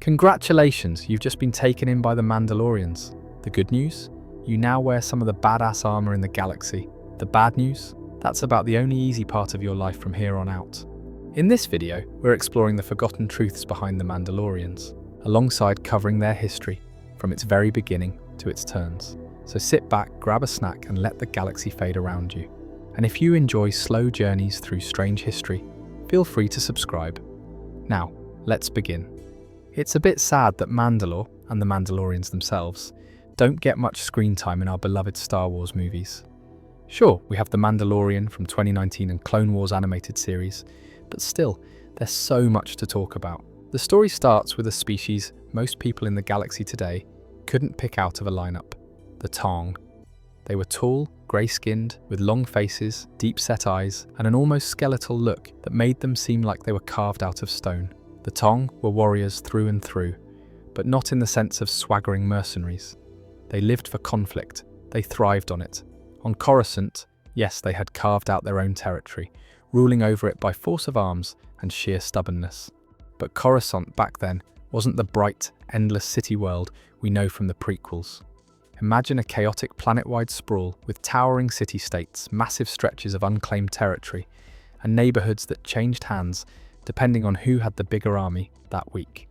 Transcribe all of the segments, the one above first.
Congratulations, you've just been taken in by the Mandalorians. The good news? You now wear some of the badass armor in the galaxy. The bad news? That's about the only easy part of your life from here on out. In this video, we're exploring the forgotten truths behind the Mandalorians, alongside covering their history, from its very beginning to its turns. So sit back, grab a snack, and let the galaxy fade around you. And if you enjoy slow journeys through strange history, feel free to subscribe. Now, let's begin. It's a bit sad that Mandalore, and the Mandalorians themselves, don't get much screen time in our beloved Star Wars movies. Sure, we have The Mandalorian from 2019 and Clone Wars animated series, but still, there's so much to talk about. The story starts with a species most people in the galaxy today couldn't pick out of a lineup, the Tong. They were tall, grey-skinned, with long faces, deep-set eyes, and an almost skeletal look that made them seem like they were carved out of stone. The Tong were warriors through and through, but not in the sense of swaggering mercenaries. They lived for conflict, they thrived on it. On Coruscant, yes, they had carved out their own territory, ruling over it by force of arms and sheer stubbornness. But Coruscant back then wasn't the bright, endless city world we know from the prequels. Imagine a chaotic planet-wide sprawl with towering city-states, massive stretches of unclaimed territory, and neighborhoods that changed hands depending on who had the bigger army that week.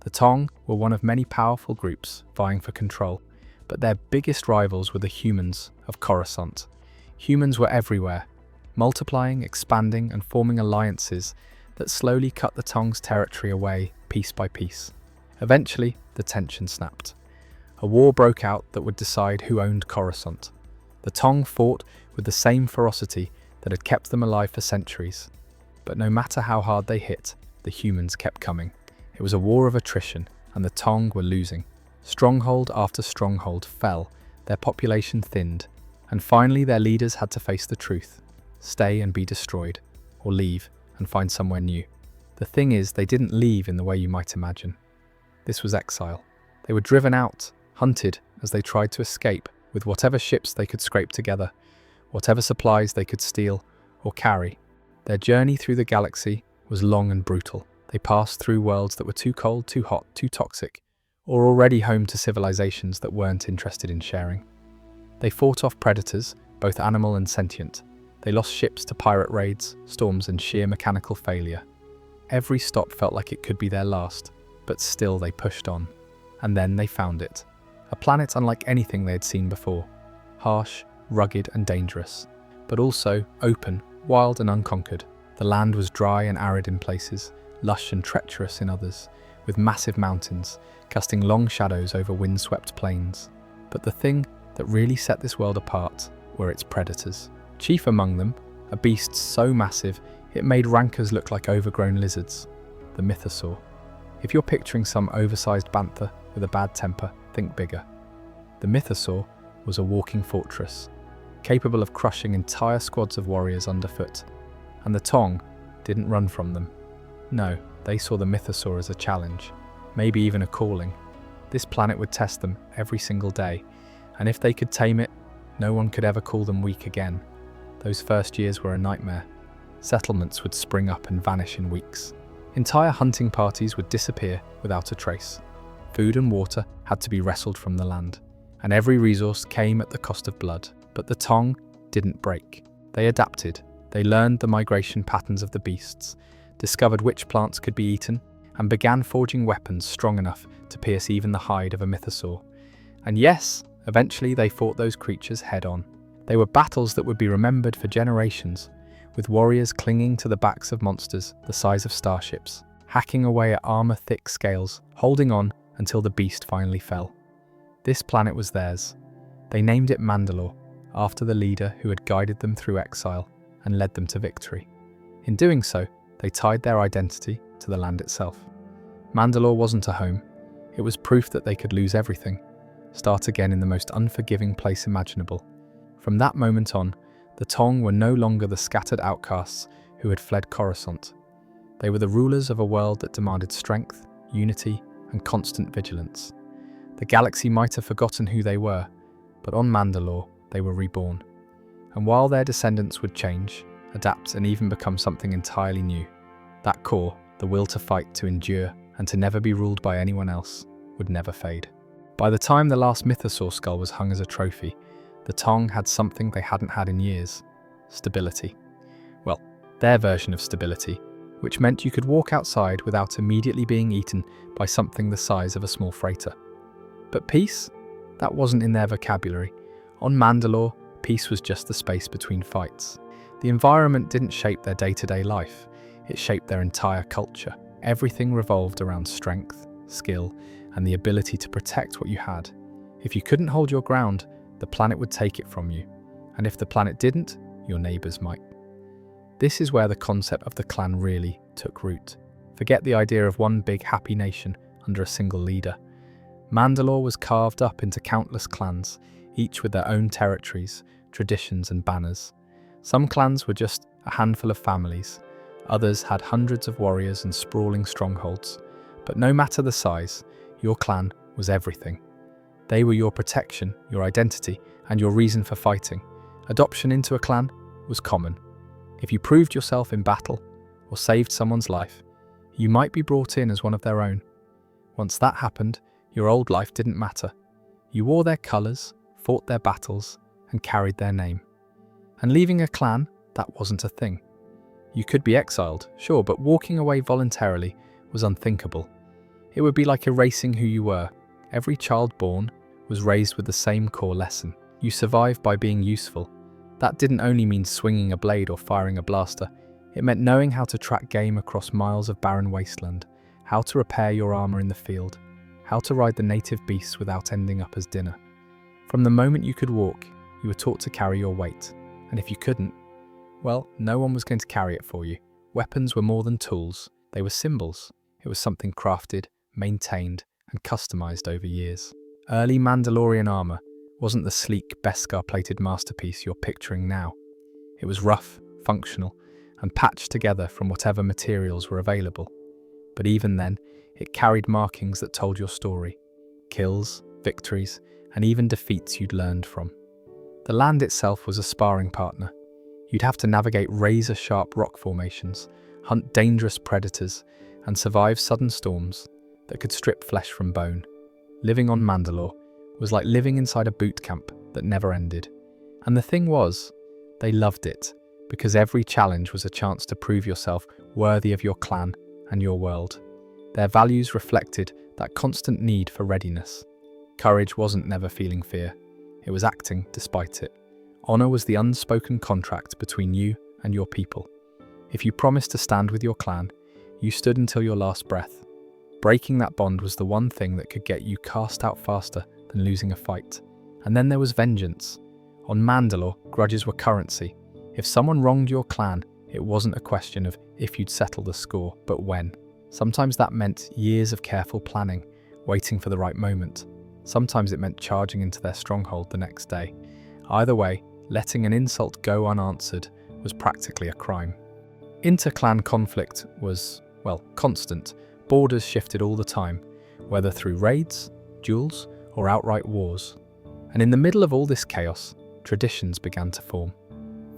The Tong were one of many powerful groups vying for control, but their biggest rivals were the humans of Coruscant. Humans were everywhere, multiplying, expanding, and forming alliances that slowly cut the Tong's territory away piece by piece. Eventually, the tension snapped. A war broke out that would decide who owned Coruscant. The Tong fought with the same ferocity that had kept them alive for centuries. But no matter how hard they hit, the humans kept coming. It was a war of attrition, and the Tong were losing. Stronghold after stronghold fell, their population thinned, and finally their leaders had to face the truth. Stay and be destroyed, or leave and find somewhere new. The thing is, they didn't leave in the way you might imagine. This was exile. They were driven out, hunted as they tried to escape with whatever ships they could scrape together, whatever supplies they could steal or carry. Their journey through the galaxy was long and brutal. They passed through worlds that were too cold, too hot, too toxic, or already home to civilizations that weren't interested in sharing. They fought off predators, both animal and sentient. They lost ships to pirate raids, storms, and sheer mechanical failure. Every stop felt like it could be their last, but still they pushed on. And then they found it. A planet unlike anything they had seen before. Harsh, rugged, and dangerous, but also open, wild and unconquered. The land was dry and arid in places, lush and treacherous in others, with massive mountains, casting long shadows over windswept plains. But the thing that really set this world apart were its predators. Chief among them, a beast so massive it made rankers look like overgrown lizards, the mythosaur. If you're picturing some oversized bantha with a bad temper, think bigger. The mythosaur was a walking fortress, capable of crushing entire squads of warriors underfoot, and the Tong didn't run from them. No, they saw the mythosaur as a challenge, maybe even a calling. This planet would test them every single day, and if they could tame it, no one could ever call them weak again. Those first years were a nightmare. Settlements would spring up and vanish in weeks. Entire hunting parties would disappear without a trace. Food and water had to be wrestled from the land, and every resource came at the cost of blood. But the Tong didn't break. They adapted. They learned the migration patterns of the beasts, discovered which plants could be eaten, and began forging weapons strong enough to pierce even the hide of a mythosaur. And yes, eventually they fought those creatures head-on. They were battles that would be remembered for generations, with warriors clinging to the backs of monsters the size of starships, hacking away at armor-thick scales, holding on until the beast finally fell. This planet was theirs. They named it Mandalore, after the leader who had guided them through exile and led them to victory. In doing so, they tied their identity to the land itself. Mandalore wasn't a home. It was proof that they could lose everything, start again in the most unforgiving place imaginable. From that moment on, the Tong were no longer the scattered outcasts who had fled Coruscant. They were the rulers of a world that demanded strength, unity, and constant vigilance. The galaxy might have forgotten who they were, but on Mandalore, they were reborn. And while their descendants would change, adapt, and even become something entirely new, that core, the will to fight, to endure, and to never be ruled by anyone else would never fade. By the time the last mythosaur skull was hung as a trophy, the Tong had something they hadn't had in years: stability. Well, their version of stability, which meant you could walk outside without immediately being eaten by something the size of a small freighter. But peace? That wasn't in their vocabulary. On Mandalore, peace was just the space between fights. The environment didn't shape their day-to-day life, it shaped their entire culture. Everything revolved around strength, skill, and the ability to protect what you had. If you couldn't hold your ground, the planet would take it from you. And if the planet didn't, your neighbours might. This is where the concept of the clan really took root. Forget the idea of one big happy nation under a single leader. Mandalore was carved up into countless clans, each with their own territories, traditions and banners. Some clans were just a handful of families, others had hundreds of warriors and sprawling strongholds. But no matter the size, your clan was everything. They were your protection, your identity, and your reason for fighting. Adoption into a clan was common. If you proved yourself in battle or saved someone's life, you might be brought in as one of their own. Once that happened, your old life didn't matter. You wore their colours, fought their battles, and carried their name. And leaving a clan, that wasn't a thing. You could be exiled, sure, but walking away voluntarily was unthinkable. It would be like erasing who you were. Every child born was raised with the same core lesson. You survived by being useful. That didn't only mean swinging a blade or firing a blaster. It meant knowing how to track game across miles of barren wasteland, how to repair your armor in the field, how to ride the native beasts without ending up as dinner. From the moment you could walk, you were taught to carry your weight. And if you couldn't, well, no one was going to carry it for you. Weapons were more than tools. They were symbols. It was something crafted, maintained, and customized over years. Early Mandalorian armor wasn't the sleek Beskar-plated masterpiece you're picturing now. It was rough, functional, and patched together from whatever materials were available. But even then, it carried markings that told your story. Kills, victories, and even defeats you'd learned from. The land itself was a sparring partner. You'd have to navigate razor-sharp rock formations, hunt dangerous predators, and survive sudden storms that could strip flesh from bone. Living on Mandalore was like living inside a boot camp that never ended. And the thing was, they loved it, because every challenge was a chance to prove yourself worthy of your clan and your world. Their values reflected that constant need for readiness. Courage wasn't never feeling fear. It was acting despite it. Honor was the unspoken contract between you and your people. If you promised to stand with your clan, you stood until your last breath. Breaking that bond was the one thing that could get you cast out faster than losing a fight. And then there was vengeance. On Mandalore, grudges were currency. If someone wronged your clan, it wasn't a question of if you'd settle the score, but when. Sometimes that meant years of careful planning, waiting for the right moment. Sometimes it meant charging into their stronghold the next day. Either way, letting an insult go unanswered was practically a crime. Inter-clan conflict was, well, constant. Borders shifted all the time, whether through raids, duels, or outright wars. And in the middle of all this chaos, traditions began to form.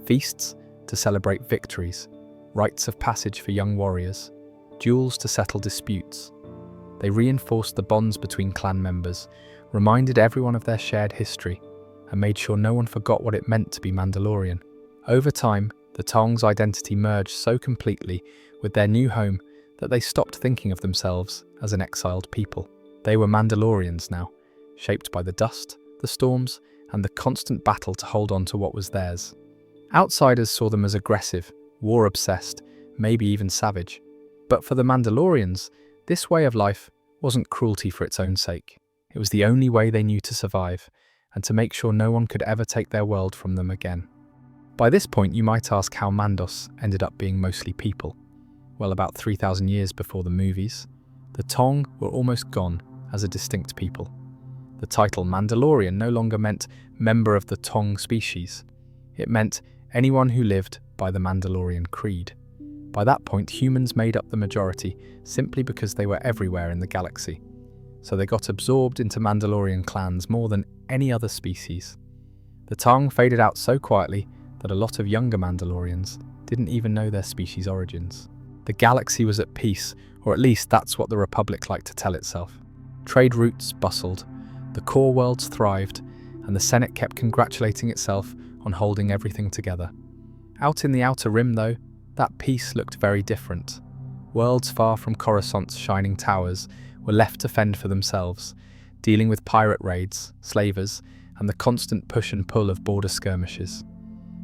Feasts to celebrate victories, rites of passage for young warriors, duels to settle disputes. They reinforced the bonds between clan members, reminded everyone of their shared history, and made sure no one forgot what it meant to be Mandalorian. Over time, the Tong's identity merged so completely with their new home that they stopped thinking of themselves as an exiled people. They were Mandalorians now, shaped by the dust, the storms, and the constant battle to hold on to what was theirs. Outsiders saw them as aggressive, war-obsessed, maybe even savage. But for the Mandalorians, this way of life wasn't cruelty for its own sake. It was the only way they knew to survive, and to make sure no one could ever take their world from them again. By this point, you might ask how Mandos ended up being mostly people. Well, about 3,000 years before the movies, the Tong were almost gone as a distinct people. The title Mandalorian no longer meant member of the Tong species. It meant anyone who lived by the Mandalorian creed. By that point, humans made up the majority simply because they were everywhere in the galaxy. So they got absorbed into Mandalorian clans more than any other species. The Tong faded out so quietly that a lot of younger Mandalorians didn't even know their species' origins. The galaxy was at peace, or at least that's what the Republic liked to tell itself. Trade routes bustled, the core worlds thrived, and the Senate kept congratulating itself on holding everything together. Out in the Outer Rim, though, that peace looked very different. Worlds far from Coruscant's shining towers were left to fend for themselves, dealing with pirate raids, slavers, and the constant push and pull of border skirmishes.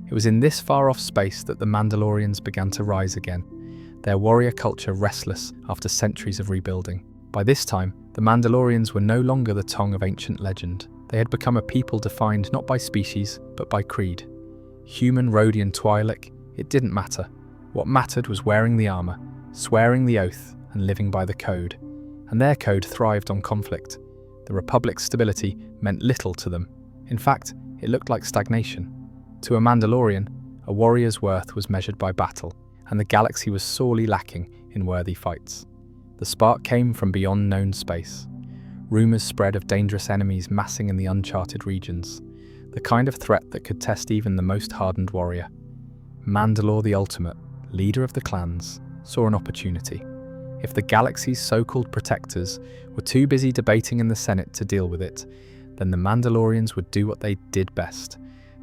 It was in this far-off space that the Mandalorians began to rise again, their warrior culture restless after centuries of rebuilding. By this time, the Mandalorians were no longer the tongue of ancient legend. They had become a people defined not by species, but by creed. Human, Rhodian, Twi'lek, it didn't matter. What mattered was wearing the armor, swearing the oath, and living by the code. And their code thrived on conflict. The Republic's stability meant little to them. In fact, it looked like stagnation. To a Mandalorian, a warrior's worth was measured by battle, and the galaxy was sorely lacking in worthy fights. The spark came from beyond known space. Rumors spread of dangerous enemies massing in the uncharted regions, the kind of threat that could test even the most hardened warrior. Mandalore the Ultimate, leader of the clans, saw an opportunity. If the galaxy's so-called protectors were too busy debating in the Senate to deal with it, then the Mandalorians would do what they did best: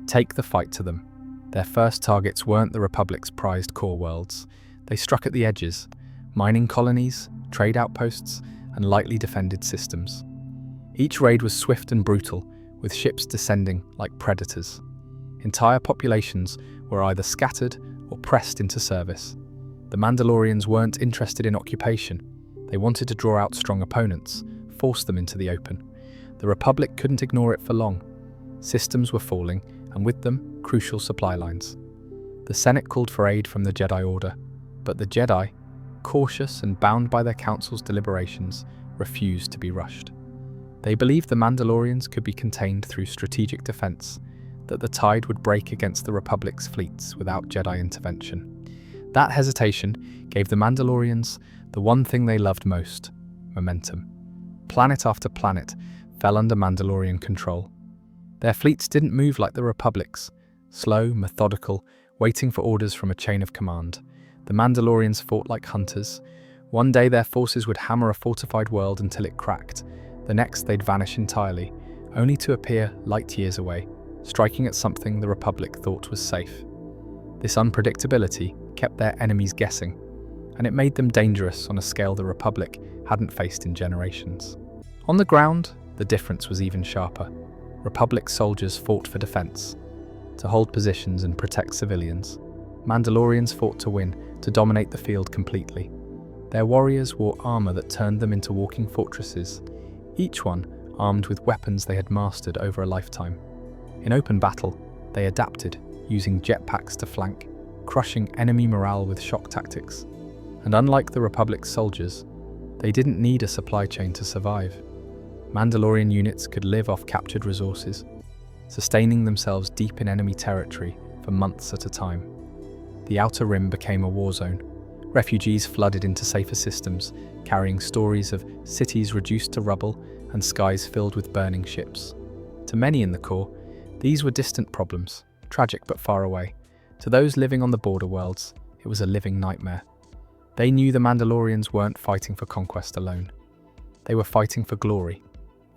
take the fight to them. Their first targets weren't the Republic's prized core worlds. They struck at the edges: mining colonies, trade outposts, and lightly defended systems. Each raid was swift and brutal, with ships descending like predators. Entire populations were either scattered or pressed into service. The Mandalorians weren't interested in occupation. They wanted to draw out strong opponents, force them into the open. The Republic couldn't ignore it for long. Systems were falling, and with them, crucial supply lines. The Senate called for aid from the Jedi Order, but the Jedi, cautious and bound by their council's deliberations, refused to be rushed. They believed the Mandalorians could be contained through strategic defense, that the tide would break against the Republic's fleets without Jedi intervention. That hesitation gave the Mandalorians the one thing they loved most: momentum. Planet after planet fell under Mandalorian control. Their fleets didn't move like the Republic's, slow, methodical, waiting for orders from a chain of command. The Mandalorians fought like hunters. One day their forces would hammer a fortified world until it cracked. The next they'd vanish entirely, only to appear light years away, striking at something the Republic thought was safe. This unpredictability kept their enemies guessing, and it made them dangerous on a scale the Republic hadn't faced in generations. On the ground, the difference was even sharper. Republic soldiers fought for defense, to hold positions and protect civilians. Mandalorians fought to win, to dominate the field completely. Their warriors wore armor that turned them into walking fortresses, each one armed with weapons they had mastered over a lifetime. In open battle, they adapted, using jetpacks to flank, crushing enemy morale with shock tactics. And unlike the Republic's soldiers, they didn't need a supply chain to survive. Mandalorian units could live off captured resources, sustaining themselves deep in enemy territory for months at a time. The Outer Rim became a war zone. Refugees flooded into safer systems, carrying stories of cities reduced to rubble and skies filled with burning ships. To many in the core, these were distant problems, tragic but far away. To those living on the border worlds, it was a living nightmare. They knew the Mandalorians weren't fighting for conquest alone. They were fighting for glory,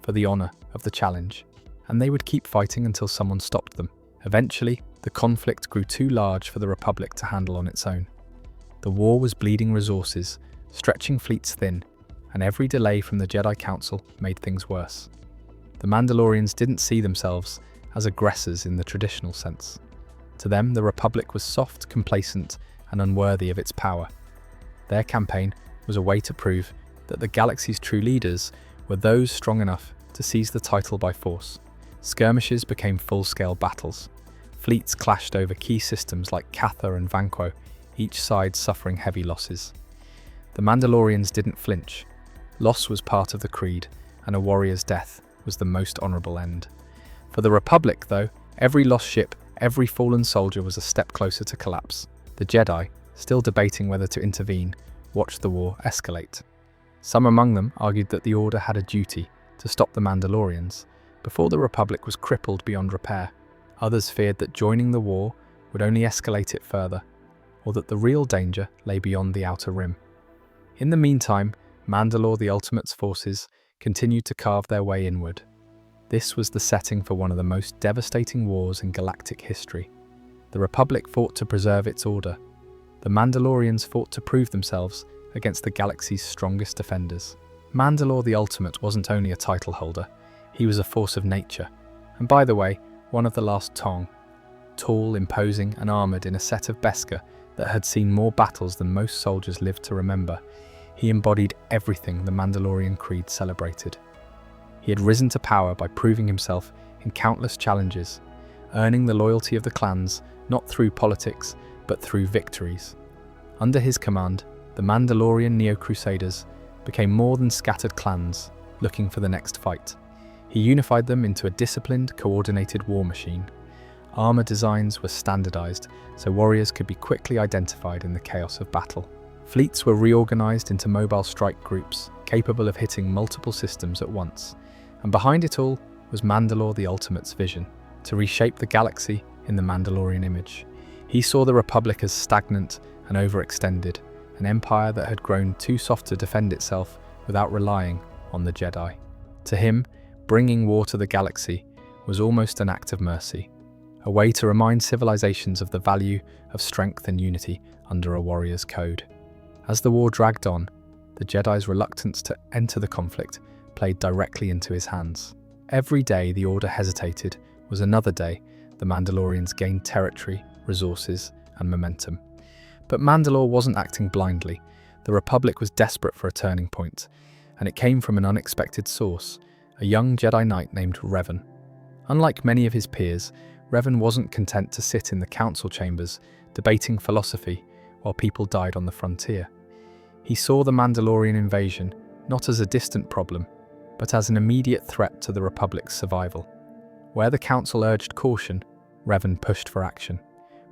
for the honor of the challenge, and they would keep fighting until someone stopped them. Eventually, the conflict grew too large for the Republic to handle on its own. The war was bleeding resources, stretching fleets thin, and every delay from the Jedi Council made things worse. The Mandalorians didn't see themselves as aggressors in the traditional sense. To them, the Republic was soft, complacent, and unworthy of its power. Their campaign was a way to prove that the galaxy's true leaders were those strong enough to seize the title by force. Skirmishes became full-scale battles. Fleets clashed over key systems like Katha and Vanquo, each side suffering heavy losses. The Mandalorians didn't flinch. Loss was part of the creed, and a warrior's death was the most honorable end. For the Republic, though, every lost ship, every fallen soldier was a step closer to collapse. The Jedi, still debating whether to intervene, watched the war escalate. Some among them argued that the Order had a duty to stop the Mandalorians before the Republic was crippled beyond repair. Others feared that joining the war would only escalate it further. or that the real danger lay beyond the outer rim. In the meantime, Mandalore the Ultimate's forces continued to carve their way inward. This was the setting for one of the most devastating wars in galactic history. The Republic fought to preserve its order. The Mandalorians fought to prove themselves against the galaxy's strongest defenders. Mandalore the Ultimate wasn't only a title holder, he was a force of nature. And by the way, one of the last Tong. Tall, imposing, and armoured in a set of Beskar that had seen more battles than most soldiers lived to remember, he embodied everything the Mandalorian creed celebrated. He had risen to power by proving himself in countless challenges, earning the loyalty of the clans not through politics, but through victories. Under his command, the Mandalorian Neo-Crusaders became more than scattered clans looking for the next fight. He unified them into a disciplined, coordinated war machine. Armor designs were standardized so warriors could be quickly identified in the chaos of battle. Fleets were reorganized into mobile strike groups, capable of hitting multiple systems at once. And behind it all was Mandalore the Ultimate's vision, to reshape the galaxy in the Mandalorian image. He saw the Republic as stagnant and overextended, an empire that had grown too soft to defend itself without relying on the Jedi. To him, bringing war to the galaxy was almost an act of mercy, a way to remind civilizations of the value of strength and unity under a warrior's code. As the war dragged on, the Jedi's reluctance to enter the conflict played directly into his hands. Every day the Order hesitated was another day the Mandalorians gained territory, resources, and momentum. But Mandalore wasn't acting blindly. The Republic was desperate for a turning point, and it came from an unexpected source, a young Jedi Knight named Revan. Unlike many of his peers, Revan wasn't content to sit in the council chambers debating philosophy while people died on the frontier. He saw the Mandalorian invasion not as a distant problem, but as an immediate threat to the Republic's survival. Where the council urged caution, Revan pushed for action.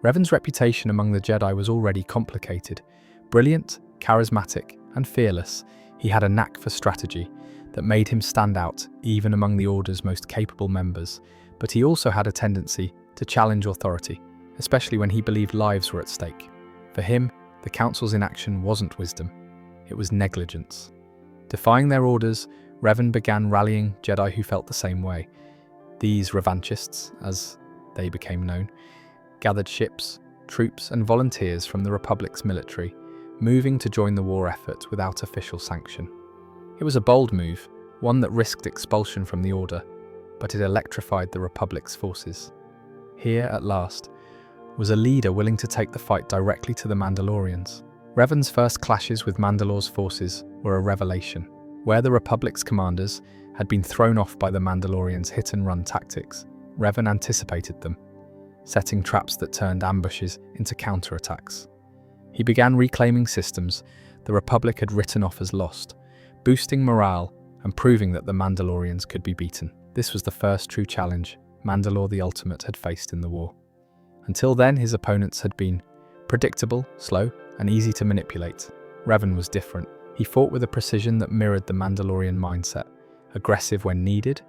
Revan's reputation among the Jedi was already complicated. Brilliant, charismatic, and fearless, he had a knack for strategy that made him stand out even among the Order's most capable members, but he also had a tendency to challenge authority, especially when he believed lives were at stake. For him, the Council's inaction wasn't wisdom, it was negligence. Defying their orders, Revan began rallying Jedi who felt the same way. These revanchists, as they became known, gathered ships, troops, and volunteers from the Republic's military, moving to join the war effort without official sanction. It was a bold move, one that risked expulsion from the Order, but it electrified the Republic's forces. Here, at last, was a leader willing to take the fight directly to the Mandalorians. Revan's first clashes with Mandalore's forces were a revelation. Where the Republic's commanders had been thrown off by the Mandalorians' hit-and-run tactics, Revan anticipated them, setting traps that turned ambushes into counterattacks. He began reclaiming systems the Republic had written off as lost, boosting morale and proving that the Mandalorians could be beaten. This was the first true challenge Mandalore the Ultimate had faced in the war. Until then, his opponents had been predictable, slow, and easy to manipulate. Revan was different. He fought with a precision that mirrored the Mandalorian mindset, aggressive when needed,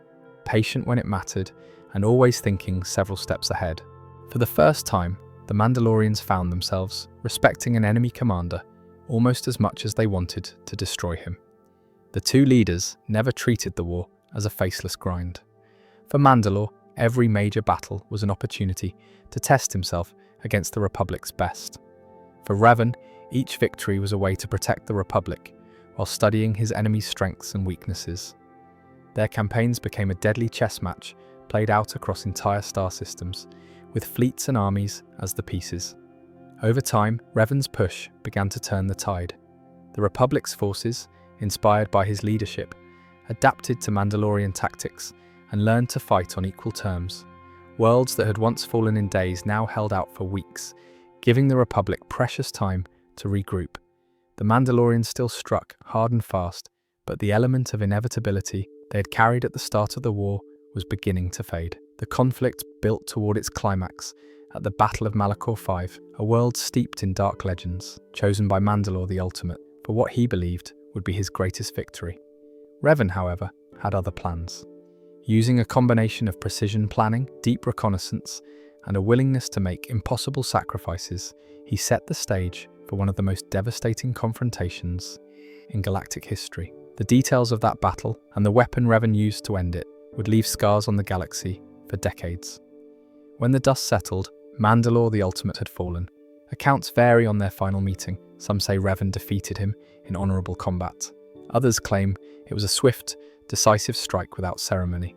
patient when it mattered, and always thinking several steps ahead. For the first time, the Mandalorians found themselves respecting an enemy commander almost as much as they wanted to destroy him. The two leaders never treated the war as a faceless grind. For Mandalore, every major battle was an opportunity to test himself against the Republic's best. For Revan, each victory was a way to protect the Republic while studying his enemy's strengths and weaknesses. Their campaigns became a deadly chess match played out across entire star systems, with fleets and armies as the pieces. Over time, Revan's push began to turn the tide. The Republic's forces, inspired by his leadership, adapted to Mandalorian tactics and learned to fight on equal terms. Worlds that had once fallen in days now held out for weeks, giving the Republic precious time to regroup. The Mandalorians still struck hard and fast, but the element of inevitability they had carried at the start of the war was beginning to fade. The conflict built toward its climax at the Battle of Malachor V, a world steeped in dark legends, chosen by Mandalore the Ultimate for what he believed would be his greatest victory. Revan, however, had other plans. Using a combination of precision planning, deep reconnaissance, and a willingness to make impossible sacrifices, he set the stage for one of the most devastating confrontations in galactic history. The details of that battle and the weapon Revan used to end it would leave scars on the galaxy for decades. When the dust settled, Mandalore the Ultimate had fallen. Accounts vary on their final meeting. Some say Revan defeated him in honourable combat. Others claim it was a swift, decisive strike without ceremony.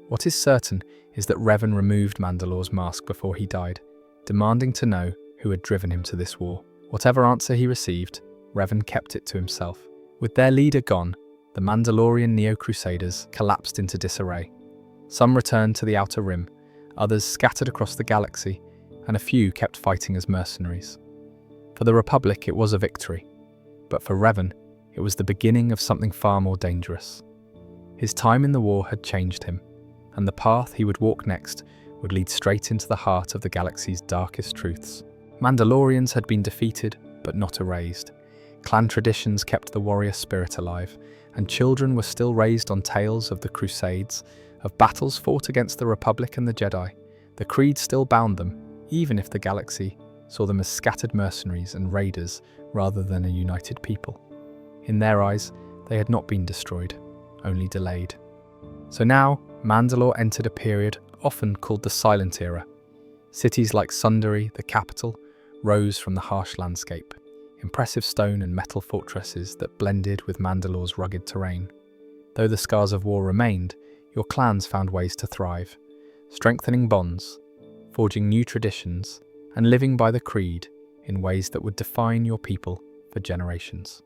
What is certain is that Revan removed Mandalore's mask before he died, demanding to know who had driven him to this war. Whatever answer he received, Revan kept it to himself. With their leader gone, the Mandalorian Neo-Crusaders collapsed into disarray. Some returned to the Outer Rim, others scattered across the galaxy, and a few kept fighting as mercenaries. For the Republic, it was a victory, but for Revan, it was the beginning of something far more dangerous. His time in the war had changed him, and the path he would walk next would lead straight into the heart of the galaxy's darkest truths. Mandalorians had been defeated, but not erased. Clan traditions kept the warrior spirit alive, and children were still raised on tales of the Crusades, of battles fought against the Republic and the Jedi. The creed still bound them, even if the galaxy saw them as scattered mercenaries and raiders rather than a united people. In their eyes, they had not been destroyed, only delayed. So now, Mandalore entered a period often called the Silent Era. Cities like Sundari, the capital, rose from the harsh landscape, impressive stone and metal fortresses that blended with Mandalore's rugged terrain. Though the scars of war remained, your clans found ways to thrive, strengthening bonds, forging new traditions, and living by the creed in ways that would define your people for generations.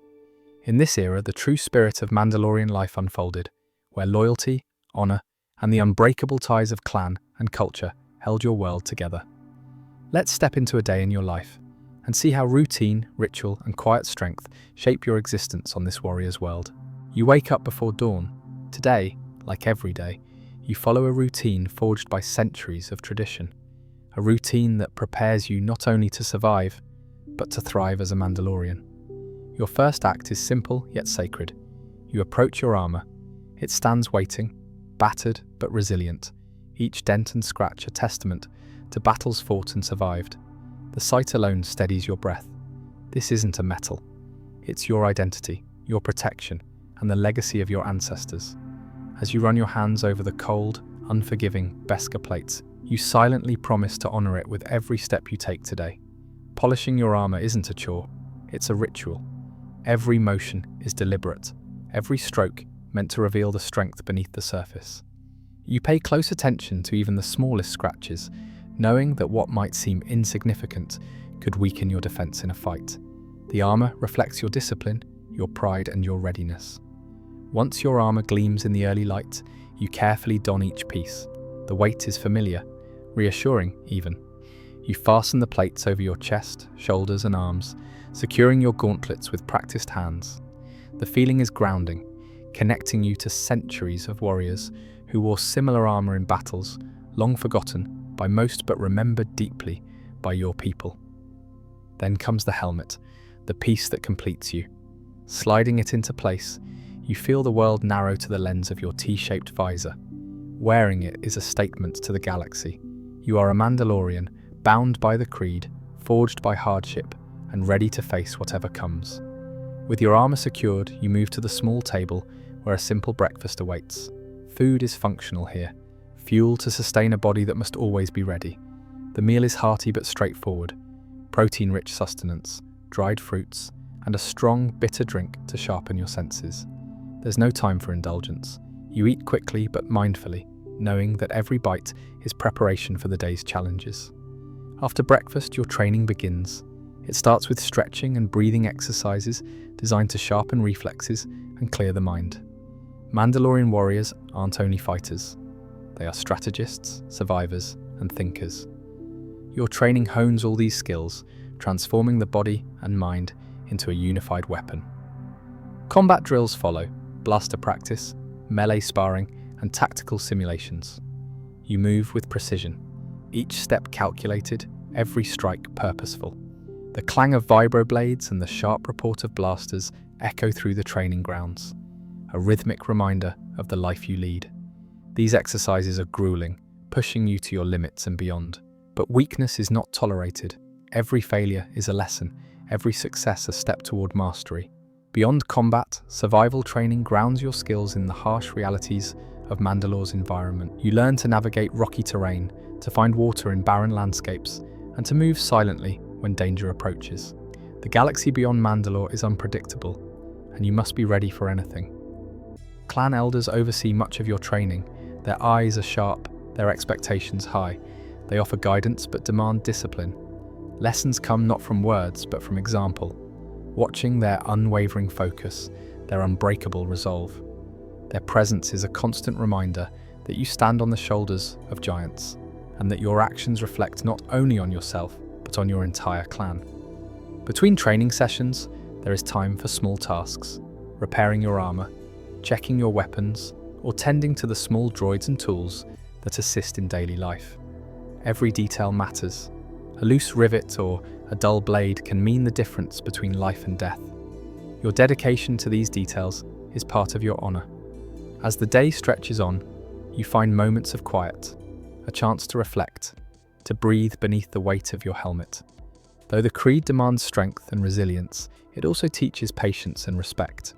In this era, the true spirit of Mandalorian life unfolded, where loyalty, honor, and the unbreakable ties of clan and culture held your world together. Let's step into a day in your life and see how routine, ritual, and quiet strength shape your existence on this warrior's world. You wake up before dawn. Today, like every day, you follow a routine forged by centuries of tradition. A routine that prepares you not only to survive, but to thrive as a Mandalorian. Your first act is simple yet sacred. You approach your armor. It stands waiting, battered but resilient, each dent and scratch a testament to battles fought and survived. The sight alone steadies your breath. This isn't a metal. It's your identity, your protection, and the legacy of your ancestors. As you run your hands over the cold, unforgiving Beskar plates, you silently promise to honor it with every step you take today. Polishing your armor isn't a chore, it's a ritual. Every motion is deliberate, every stroke meant to reveal the strength beneath the surface. You pay close attention to even the smallest scratches, knowing that what might seem insignificant could weaken your defense in a fight. The armor reflects your discipline, your pride, and your readiness. Once your armor gleams in the early light, you carefully don each piece. The weight is familiar, reassuring even. You fasten the plates over your chest, shoulders, and arms, securing your gauntlets with practiced hands. The feeling is grounding, connecting you to centuries of warriors who wore similar armor in battles, long forgotten by most but remembered deeply by your people. Then comes the helmet, the piece that completes you. Sliding it into place, you feel the world narrow to the lens of your T-shaped visor. Wearing it is a statement to the galaxy. You are a Mandalorian, bound by the creed, forged by hardship, and ready to face whatever comes. With your armor secured, you move to the small table where a simple breakfast awaits. Food is functional here, fuel to sustain a body that must always be ready. The meal is hearty but straightforward, protein-rich sustenance, dried fruits, and a strong, bitter drink to sharpen your senses. There's no time for indulgence. You eat quickly but mindfully, knowing that every bite is preparation for the day's challenges. After breakfast, your training begins. It starts with stretching and breathing exercises designed to sharpen reflexes and clear the mind. Mandalorian warriors aren't only fighters. They are strategists, survivors, and thinkers. Your training hones all these skills, transforming the body and mind into a unified weapon. Combat drills follow, blaster practice, melee sparring, and tactical simulations. You move with precision, each step calculated, every strike purposeful. The clang of vibroblades and the sharp report of blasters echo through the training grounds, a rhythmic reminder of the life you lead. These exercises are grueling, pushing you to your limits and beyond, But weakness is not tolerated. Every failure is a lesson, every success a step toward mastery. Beyond combat, survival training grounds your skills in the harsh realities of Mandalore's environment. You learn to navigate rocky terrain, to find water in barren landscapes, and to move silently when danger approaches. The galaxy beyond Mandalore is unpredictable, and you must be ready for anything. Clan elders oversee much of your training. Their eyes are sharp, their expectations high. They offer guidance but demand discipline. Lessons come not from words but from example. Watching their unwavering focus, their unbreakable resolve. Their presence is a constant reminder that you stand on the shoulders of giants, and that your actions reflect not only on yourself, but on your entire clan. Between training sessions, there is time for small tasks, repairing your armor, checking your weapons, or tending to the small droids and tools that assist in daily life. Every detail matters. A loose rivet or a dull blade can mean the difference between life and death. Your dedication to these details is part of your honor. As the day stretches on, you find moments of quiet, a chance to reflect, to breathe beneath the weight of your helmet. Though the creed demands strength and resilience, it also teaches patience and respect.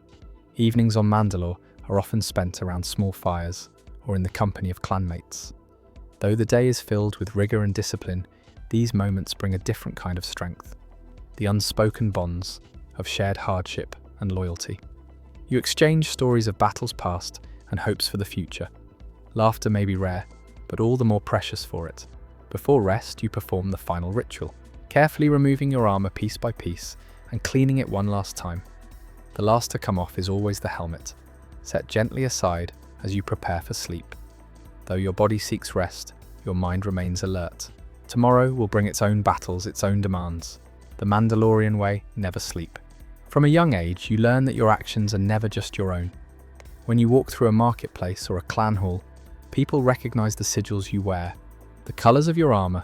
Evenings on Mandalore are often spent around small fires or in the company of clanmates. Though the day is filled with rigor and discipline, these moments bring a different kind of strength, the unspoken bonds of shared hardship and loyalty. You exchange stories of battles past and hopes for the future. Laughter may be rare, but all the more precious for it. Before rest, you perform the final ritual, carefully removing your armor piece by piece and cleaning it one last time. The last to come off is always the helmet, set gently aside as you prepare for sleep. Though your body seeks rest, your mind remains alert. Tomorrow will bring its own battles, its own demands. The Mandalorian way, never sleep. From a young age, you learn that your actions are never just your own. When you walk through a marketplace or a clan hall, people recognize the sigils you wear, the colors of your armor,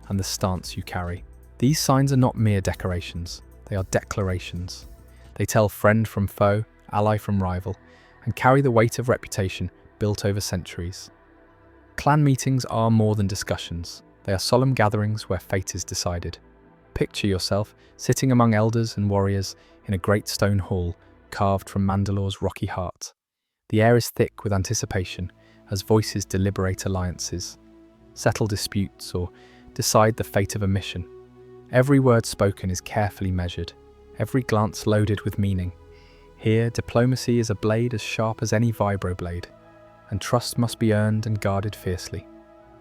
and the stance you carry. These signs are not mere decorations, they are declarations. They tell friend from foe, ally from rival, and carry the weight of reputation built over centuries. Clan meetings are more than discussions. They are solemn gatherings where fate is decided. Picture yourself sitting among elders and warriors in a great stone hall carved from Mandalore's rocky heart. The air is thick with anticipation as voices deliberate alliances, settle disputes, or decide the fate of a mission. Every word spoken is carefully measured, every glance loaded with meaning. Here, diplomacy is a blade as sharp as any vibroblade, and trust must be earned and guarded fiercely.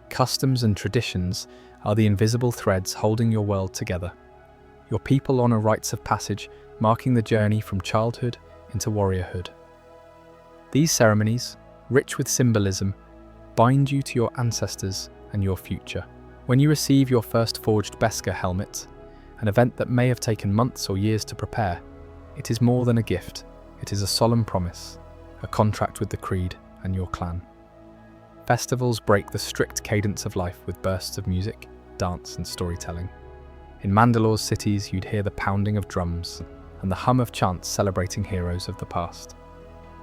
Customs and traditions are the invisible threads holding your world together. Your people honor rites of passage, marking the journey from childhood into warriorhood. These ceremonies, rich with symbolism, bind you to your ancestors and your future. When you receive your first forged Beskar helmet, an event that may have taken months or years to prepare, it is more than a gift. It is a solemn promise, a contract with the creed and your clan. Festivals break the strict cadence of life with bursts of music, dance, and storytelling. In Mandalore's cities, you'd hear the pounding of drums and the hum of chants celebrating heroes of the past.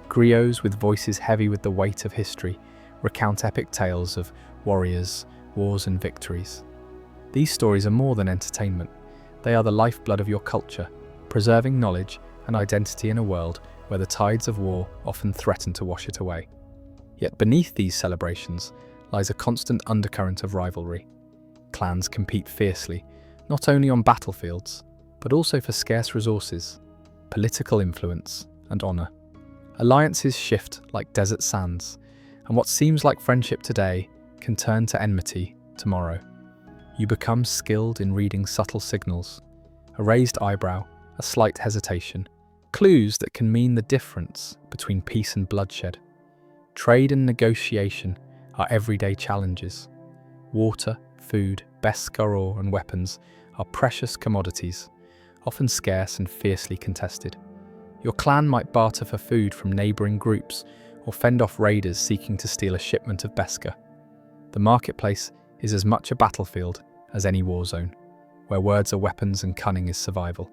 Griots with voices heavy with the weight of history recount epic tales of warriors, wars, and victories. These stories are more than entertainment. They are the lifeblood of your culture, preserving knowledge and identity in a world where the tides of war often threaten to wash it away. Yet beneath these celebrations lies a constant undercurrent of rivalry. Clans compete fiercely, not only on battlefields, but also for scarce resources, political influence, and honor. Alliances shift like desert sands, and what seems like friendship today can turn to enmity tomorrow. You become skilled in reading subtle signals, a raised eyebrow, a slight hesitation, clues that can mean the difference between peace and bloodshed. Trade and negotiation are everyday challenges. Water, food, Beskar ore, and weapons are precious commodities, often scarce and fiercely contested. Your clan might barter for food from neighbouring groups or fend off raiders seeking to steal a shipment of Beskar. The marketplace is as much a battlefield as any war zone, where words are weapons and cunning is survival.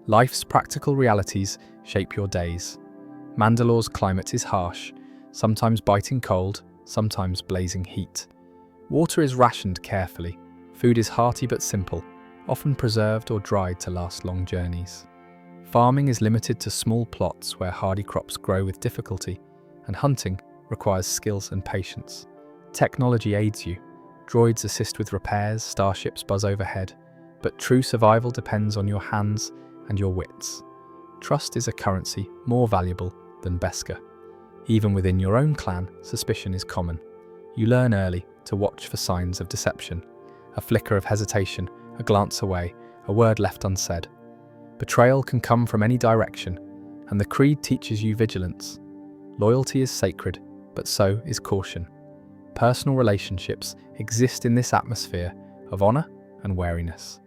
Life's practical realities shape your days. Mandalore's climate is harsh, sometimes biting cold, sometimes blazing heat. Water is rationed carefully, Food is hearty but simple, often preserved or dried to last long journeys. Farming is limited to small plots where hardy crops grow with difficulty, and hunting requires skills and patience. Technology aids you. Droids assist with repairs, starships buzz overhead, but true survival depends on your hands and your wits. Trust is a currency more valuable than Beskar. Even within your own clan, suspicion is common. You learn early to watch for signs of deception. A flicker of hesitation, a glance away, a word left unsaid. Betrayal can come from any direction, and the creed teaches you vigilance. Loyalty is sacred, but so is caution. Personal relationships exist in this atmosphere of honor and wariness.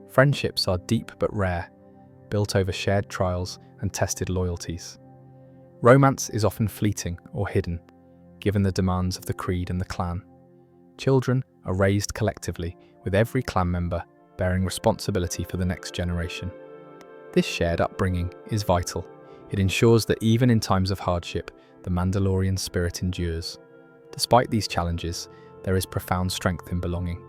Friendships are deep but rare, built over shared trials and tested loyalties. Romance is often fleeting or hidden, given the demands of the creed and the clan. Children are raised collectively, with every clan member bearing responsibility for the next generation. This shared upbringing is vital. It ensures that even in times of hardship, the Mandalorian spirit endures. Despite these challenges, there is profound strength in belonging.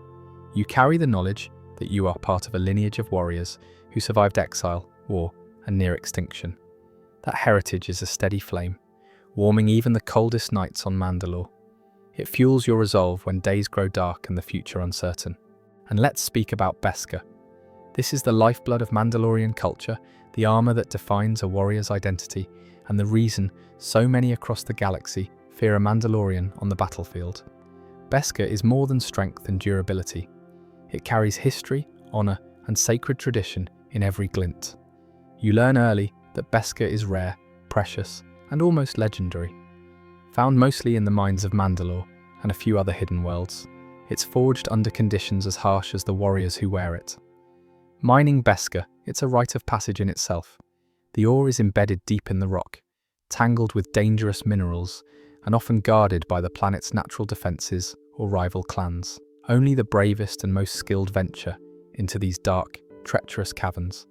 You carry the knowledge that you are part of a lineage of warriors who survived exile, war, and near extinction. That heritage is a steady flame, warming even the coldest nights on Mandalore. It fuels your resolve when days grow dark and the future uncertain. And let's speak about Beskar. This is the lifeblood of Mandalorian culture, the armor that defines a warrior's identity, and the reason so many across the galaxy fear a Mandalorian on the battlefield. Beskar is more than strength and durability. It carries history, honor, and sacred tradition in every glint. You learn early that Beskar is rare, precious, and almost legendary. Found mostly in the mines of Mandalore and a few other hidden worlds, it's forged under conditions as harsh as the warriors who wear it. Mining Beskar, it's a rite of passage in itself. The ore is embedded deep in the rock, tangled with dangerous minerals, and often guarded by the planet's natural defenses or rival clans. Only the bravest and most skilled venture into these dark, treacherous caverns,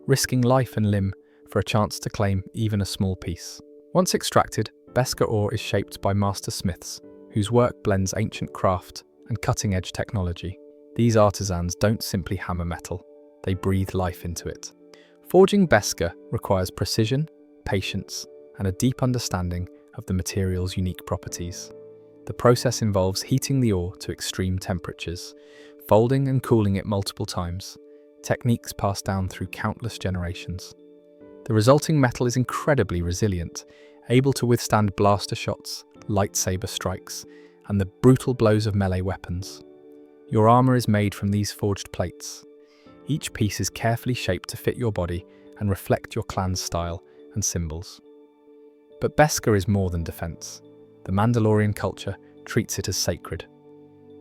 risking life and limb for a chance to claim even a small piece. Once extracted, Beskar ore is shaped by master smiths, whose work blends ancient craft and cutting-edge technology. These artisans don't simply hammer metal, they breathe life into it. Forging Beskar requires precision, patience, and a deep understanding of the material's unique properties. The process involves heating the ore to extreme temperatures, folding and cooling it multiple times, techniques passed down through countless generations. The resulting metal is incredibly resilient, able to withstand blaster shots, lightsaber strikes, and the brutal blows of melee weapons. Your armor is made from these forged plates. Each piece is carefully shaped to fit your body and reflect your clan's style and symbols. But Beskar is more than defense. The Mandalorian culture treats it as sacred.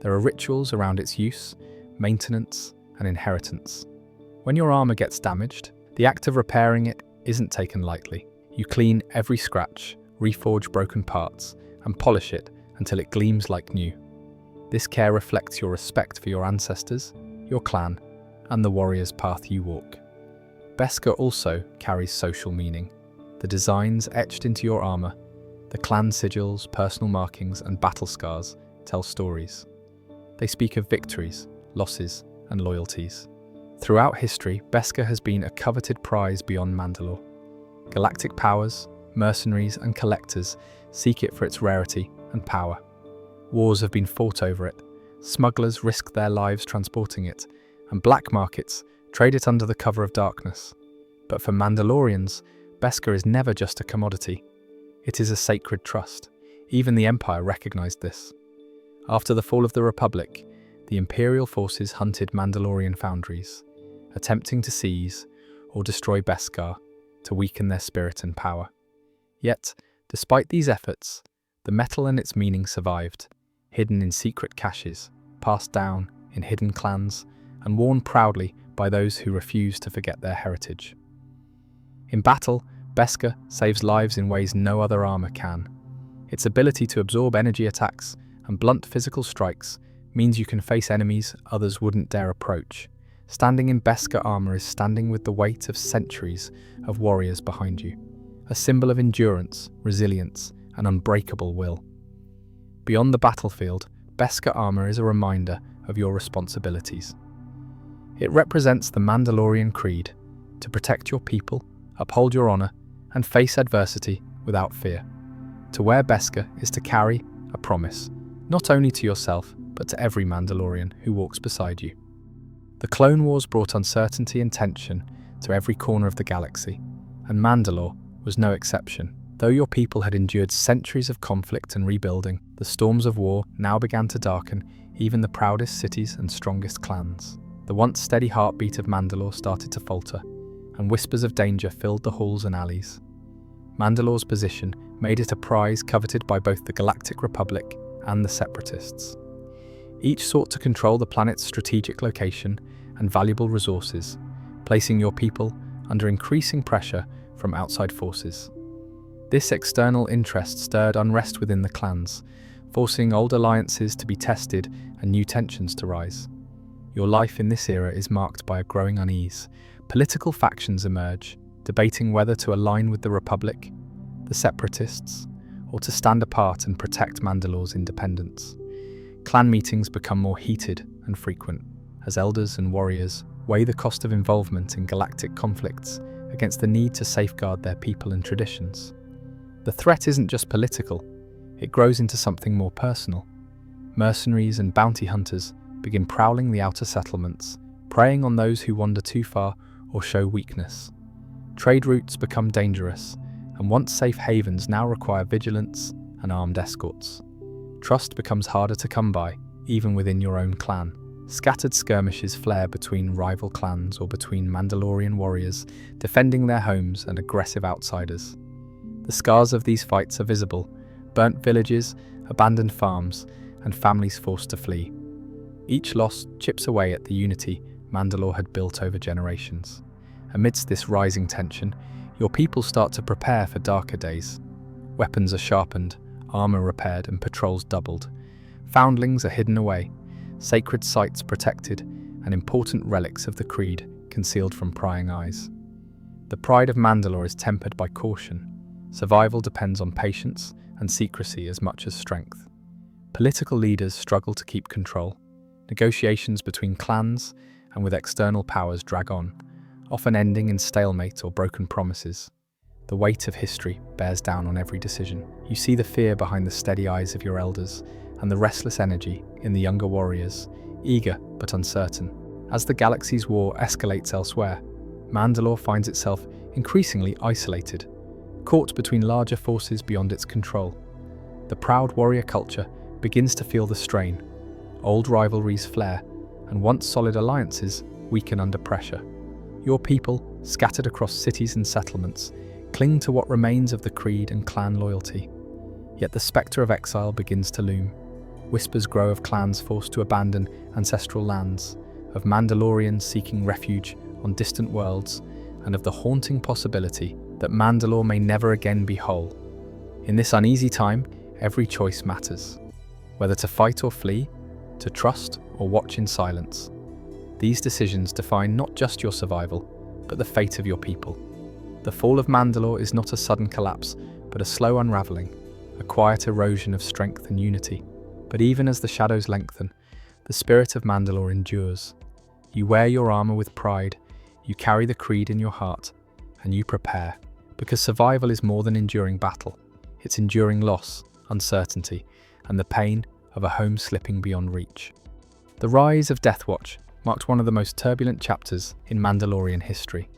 There are rituals around its use, maintenance, and inheritance. When your armor gets damaged, the act of repairing it isn't taken lightly. You clean every scratch, reforge broken parts, and polish it until it gleams like new. This care reflects your respect for your ancestors, your clan, and the warrior's path you walk. Beskar also carries social meaning. The designs etched into your armor, the clan sigils, personal markings, and battle scars tell stories. They speak of victories, losses, and loyalties. Throughout history, Beskar has been a coveted prize beyond Mandalore. Galactic powers, mercenaries, and collectors seek it for its rarity and power. Wars have been fought over it, smugglers risk their lives transporting it, and black markets trade it under the cover of darkness. But for Mandalorians, Beskar is never just a commodity. It is a sacred trust. Even the Empire recognized this. After the fall of the Republic, the Imperial forces hunted Mandalorian foundries, attempting to seize or destroy Beskar to weaken their spirit and power. Yet, despite these efforts, the metal and its meaning survived, hidden in secret caches, passed down in hidden clans, and worn proudly by those who refuse to forget their heritage. In battle, Beskar saves lives in ways no other armor can. Its ability to absorb energy attacks and blunt physical strikes means you can face enemies others wouldn't dare approach. Standing in Beskar armor is standing with the weight of centuries of warriors behind you, a symbol of endurance, resilience, and unbreakable will. Beyond the battlefield, Beskar armor is a reminder of your responsibilities. It represents the Mandalorian creed: to protect your people, uphold your honor, and face adversity without fear. To wear Beskar is to carry a promise, not only to yourself, but to every Mandalorian who walks beside you. The Clone Wars brought uncertainty and tension to every corner of the galaxy, and Mandalore was no exception. Though your people had endured centuries of conflict and rebuilding, the storms of war now began to darken even the proudest cities and strongest clans. The once steady heartbeat of Mandalore started to falter, and whispers of danger filled the halls and alleys. Mandalore's position made it a prize coveted by both the Galactic Republic and the Separatists. Each sought to control the planet's strategic location and valuable resources, placing your people under increasing pressure from outside forces. This external interest stirred unrest within the clans, forcing old alliances to be tested and new tensions to rise. Your life in this era is marked by a growing unease. Political factions emerge, debating whether to align with the Republic, the Separatists, or to stand apart and protect Mandalore's independence. Clan meetings become more heated and frequent, as elders and warriors weigh the cost of involvement in galactic conflicts against the need to safeguard their people and traditions. The threat isn't just political, it grows into something more personal. Mercenaries and bounty hunters begin prowling the outer settlements, preying on those who wander too far or show weakness. Trade routes become dangerous, and once safe havens now require vigilance and armed escorts. Trust becomes harder to come by, even within your own clan. Scattered skirmishes flare between rival clans or between Mandalorian warriors defending their homes and aggressive outsiders. The scars of these fights are visible: burnt villages, abandoned farms, and families forced to flee. Each loss chips away at the unity Mandalore had built over generations. Amidst this rising tension, your people start to prepare for darker days. Weapons are sharpened, armor repaired, and patrols doubled. Foundlings are hidden away, sacred sites protected, and important relics of the creed concealed from prying eyes. The pride of Mandalore is tempered by caution. Survival depends on patience and secrecy as much as strength. Political leaders struggle to keep control. Negotiations between clans and with external powers drag on, often ending in stalemate or broken promises. The weight of history bears down on every decision. You see the fear behind the steady eyes of your elders and the restless energy in the younger warriors, eager but uncertain. As the galaxy's war escalates elsewhere, Mandalore finds itself increasingly isolated, caught between larger forces beyond its control. The proud warrior culture begins to feel the strain. Old rivalries flare, and once solid alliances weaken under pressure. Your people, scattered across cities and settlements, cling to what remains of the creed and clan loyalty. Yet the spectre of exile begins to loom. Whispers grow of clans forced to abandon ancestral lands, of Mandalorians seeking refuge on distant worlds, and of the haunting possibility that Mandalore may never again be whole. In this uneasy time, every choice matters. Whether to fight or flee, to trust or watch in silence. These decisions define not just your survival, but the fate of your people. The fall of Mandalore is not a sudden collapse, but a slow unraveling, a quiet erosion of strength and unity. But even as the shadows lengthen, the spirit of Mandalore endures. You wear your armor with pride, you carry the creed in your heart, and you prepare. Because survival is more than enduring battle. It's enduring loss, uncertainty, and the pain of a home slipping beyond reach. The rise of Death Watch marked one of the most turbulent chapters in Mandalorian history,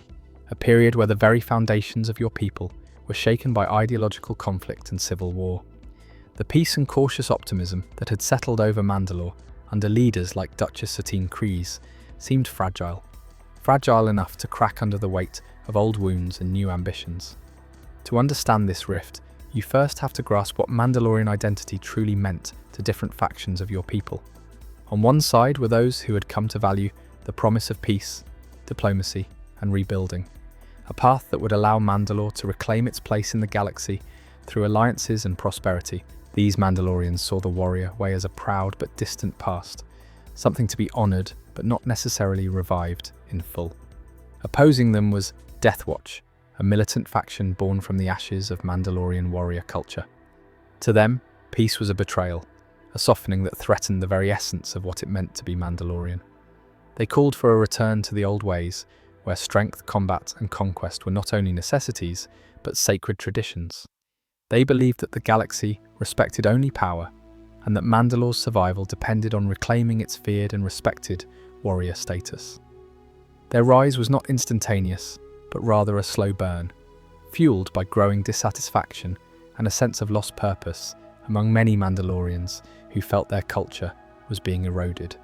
a period where the very foundations of your people were shaken by ideological conflict and civil war. The peace and cautious optimism that had settled over Mandalore under leaders like Duchess Katan Kryze seemed fragile enough to crack under the weight of old wounds and new ambitions. To understand this rift, you first have to grasp what Mandalorian identity truly meant to different factions of your people. On one side were those who had come to value the promise of peace, diplomacy, and rebuilding, a path that would allow Mandalore to reclaim its place in the galaxy through alliances and prosperity. These Mandalorians saw the warrior way as a proud but distant past, something to be honoured but not necessarily revived in full. Opposing them was Death Watch, a militant faction born from the ashes of Mandalorian warrior culture. To them, peace was a betrayal, a softening that threatened the very essence of what it meant to be Mandalorian. They called for a return to the old ways, where strength, combat, and conquest were not only necessities, but sacred traditions. They believed that the galaxy respected only power, and that Mandalore's survival depended on reclaiming its feared and respected warrior status. Their rise was not instantaneous, but rather a slow burn, fueled by growing dissatisfaction and a sense of lost purpose among many Mandalorians who felt their culture was being eroded.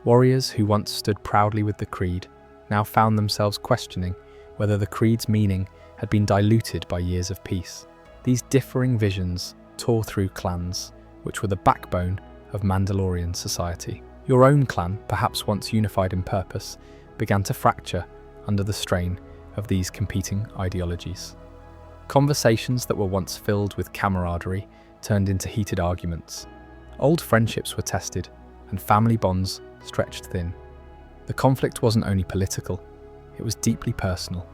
Warriors who once stood proudly with the creed now found themselves questioning whether the creed's meaning had been diluted by years of peace. These differing visions tore through clans, which were the backbone of Mandalorian society. Your own clan, perhaps once unified in purpose, began to fracture under the strain of these competing ideologies. Conversations that were once filled with camaraderie turned into heated arguments. Old friendships were tested, and family bonds stretched thin. The conflict wasn't only political, it was deeply personal.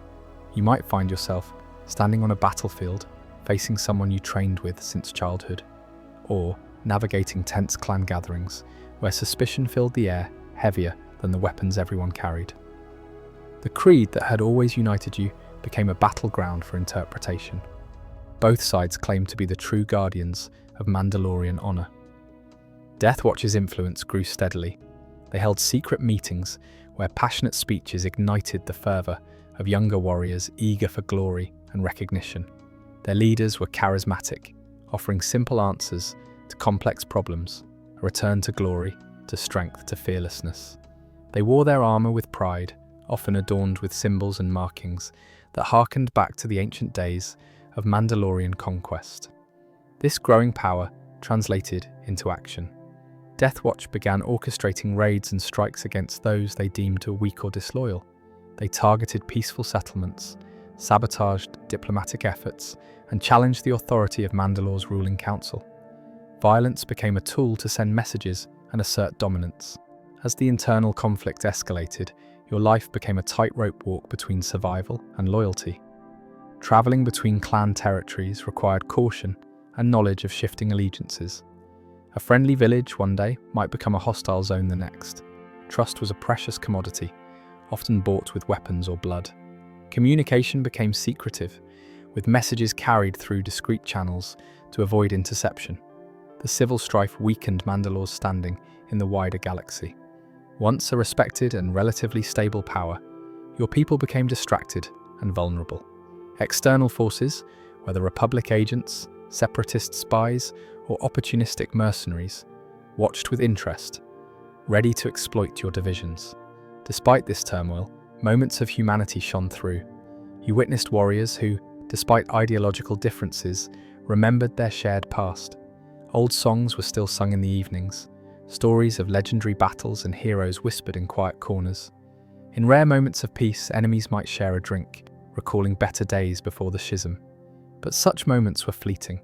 You might find yourself standing on a battlefield, facing someone you trained with since childhood, or navigating tense clan gatherings where suspicion filled the air heavier than the weapons everyone carried. The creed that had always united you became a battleground for interpretation. Both sides claimed to be the true guardians of Mandalorian honor. Death Watch's influence grew steadily. They held secret meetings where passionate speeches ignited the fervor of younger warriors eager for glory and recognition. Their leaders were charismatic, offering simple answers to complex problems, a return to glory, to strength, to fearlessness. They wore their armor with pride, often adorned with symbols and markings that harkened back to the ancient days of Mandalorian conquest. This growing power translated into action. Death Watch began orchestrating raids and strikes against those they deemed weak or disloyal. They targeted peaceful settlements, sabotaged diplomatic efforts, and challenged the authority of Mandalore's ruling council. Violence became a tool to send messages and assert dominance. As the internal conflict escalated, your life became a tightrope walk between survival and loyalty. Traveling between clan territories required caution and knowledge of shifting allegiances. A friendly village one day might become a hostile zone the next. Trust was a precious commodity, often bought with weapons or blood. Communication became secretive, with messages carried through discreet channels to avoid interception. The civil strife weakened Mandalore's standing in the wider galaxy. Once a respected and relatively stable power, your people became distracted and vulnerable. External forces, whether Republic agents, separatist spies, or opportunistic mercenaries, watched with interest, ready to exploit your divisions. Despite this turmoil, moments of humanity shone through. You witnessed warriors who, despite ideological differences, remembered their shared past. Old songs were still sung in the evenings, stories of legendary battles and heroes whispered in quiet corners. In rare moments of peace, enemies might share a drink, recalling better days before the schism. But such moments were fleeting.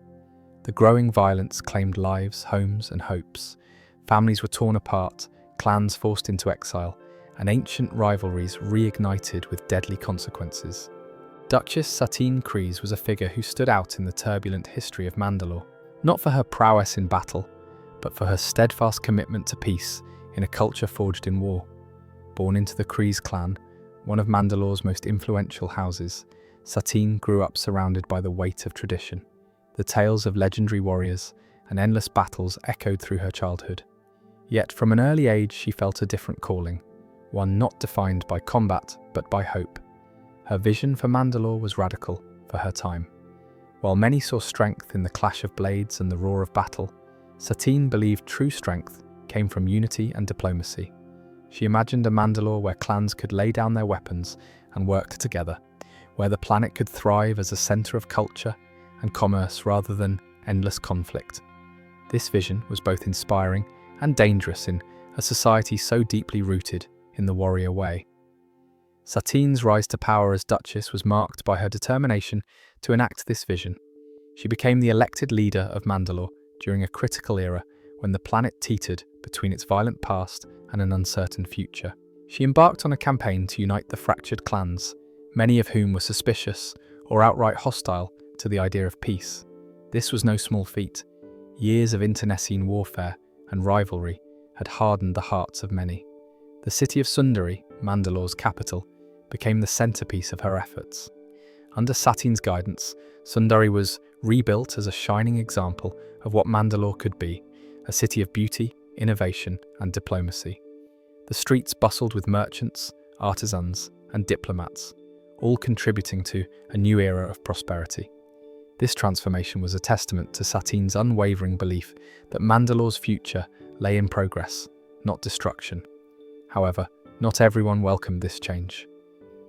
The growing violence claimed lives, homes, and hopes. Families were torn apart, clans forced into exile, and ancient rivalries reignited with deadly consequences. Duchess Katan Kryze was a figure who stood out in the turbulent history of Mandalore, not for her prowess in battle, but for her steadfast commitment to peace in a culture forged in war. Born into the Kryze clan, one of Mandalore's most influential houses, Satine grew up surrounded by the weight of tradition. The tales of legendary warriors and endless battles echoed through her childhood. Yet from an early age she felt a different calling, one not defined by combat but by hope. Her vision for Mandalore was radical for her time. While many saw strength in the clash of blades and the roar of battle, Satine believed true strength came from unity and diplomacy. She imagined a Mandalore where clans could lay down their weapons and work together, where the planet could thrive as a center of culture and commerce rather than endless conflict. This vision was both inspiring and dangerous in a society so deeply rooted in the warrior way. Satine's rise to power as Duchess was marked by her determination to enact this vision. She became the elected leader of Mandalore during a critical era when the planet teetered between its violent past and an uncertain future. She embarked on a campaign to unite the fractured clans, many of whom were suspicious or outright hostile to the idea of peace. This was no small feat. years of internecine warfare and rivalry had hardened the hearts of many. The city of Sundari, Mandalore's capital, became the centerpiece of her efforts. Under Satine's guidance, Sundari was rebuilt as a shining example of what Mandalore could be, a city of beauty, innovation, and diplomacy. The streets bustled with merchants, artisans, and diplomats, all contributing to a new era of prosperity. This transformation was a testament to Satine's unwavering belief that Mandalore's future lay in progress, not destruction. However, not everyone welcomed this change.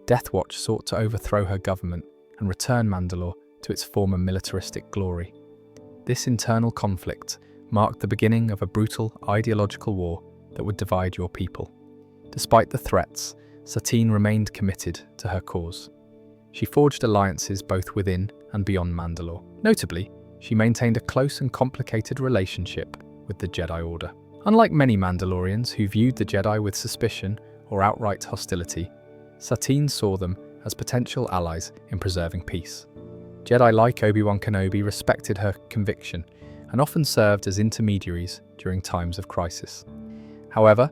Death Watch sought to overthrow her government and return Mandalore to its former militaristic glory. This internal conflict marked the beginning of a brutal ideological war that would divide your people. Despite the threats, Satine remained committed to her cause. She forged alliances both within and beyond Mandalore. Notably, she maintained a close and complicated relationship with the Jedi Order. Unlike many Mandalorians who viewed the Jedi with suspicion or outright hostility, Satine saw them as potential allies in preserving peace. Jedi like Obi-Wan Kenobi respected her conviction and often served as intermediaries during times of crisis. However,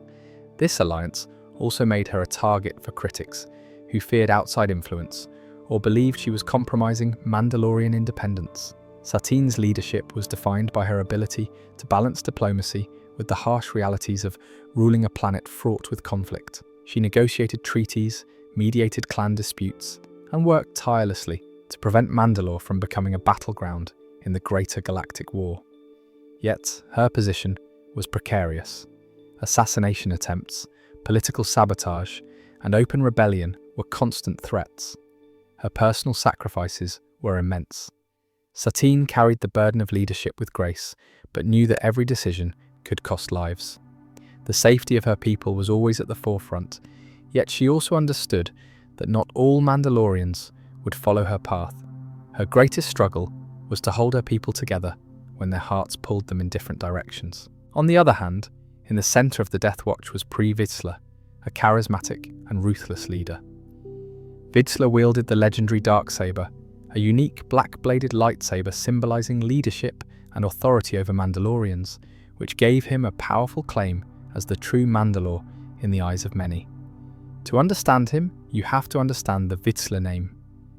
this alliance also made her a target for critics who feared outside influence or believed she was compromising Mandalorian independence. Satine's leadership was defined by her ability to balance diplomacy with the harsh realities of ruling a planet fraught with conflict. She negotiated treaties, mediated clan disputes, and worked tirelessly to prevent Mandalore from becoming a battleground in the greater galactic war. Yet, her position was precarious. Assassination attempts, political sabotage, and open rebellion were constant threats. Her personal sacrifices were immense. Satine carried the burden of leadership with grace, but knew that every decision could cost lives. The safety of her people was always at the forefront, yet she also understood that not all Mandalorians would follow her path. Her greatest struggle was to hold her people together when their hearts pulled them in different directions. On the other hand, in the center of the Death Watch was Vizsla, a charismatic and ruthless leader. Vizsla wielded the legendary Darksaber, a unique black-bladed lightsaber symbolizing leadership and authority over Mandalorians, which gave him a powerful claim as the true Mandalore in the eyes of many. To understand him, you have to understand the Vizsla name.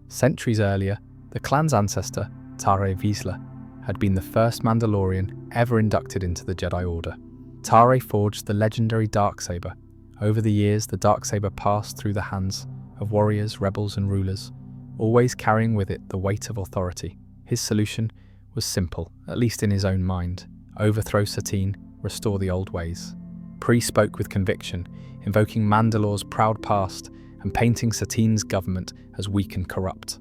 Centuries earlier, the clan's ancestor, Tare Vizsla, had been the first Mandalorian ever inducted into the Jedi Order. Tare forged the legendary Darksaber. Over the years, the Darksaber passed through the hands of warriors, rebels, and rulers, always carrying with it the weight of authority. His solution was simple, at least in his own mind: overthrow Satine, restore the old ways. Pre spoke with conviction, invoking Mandalore's proud past and painting Satine's government as weak and corrupt.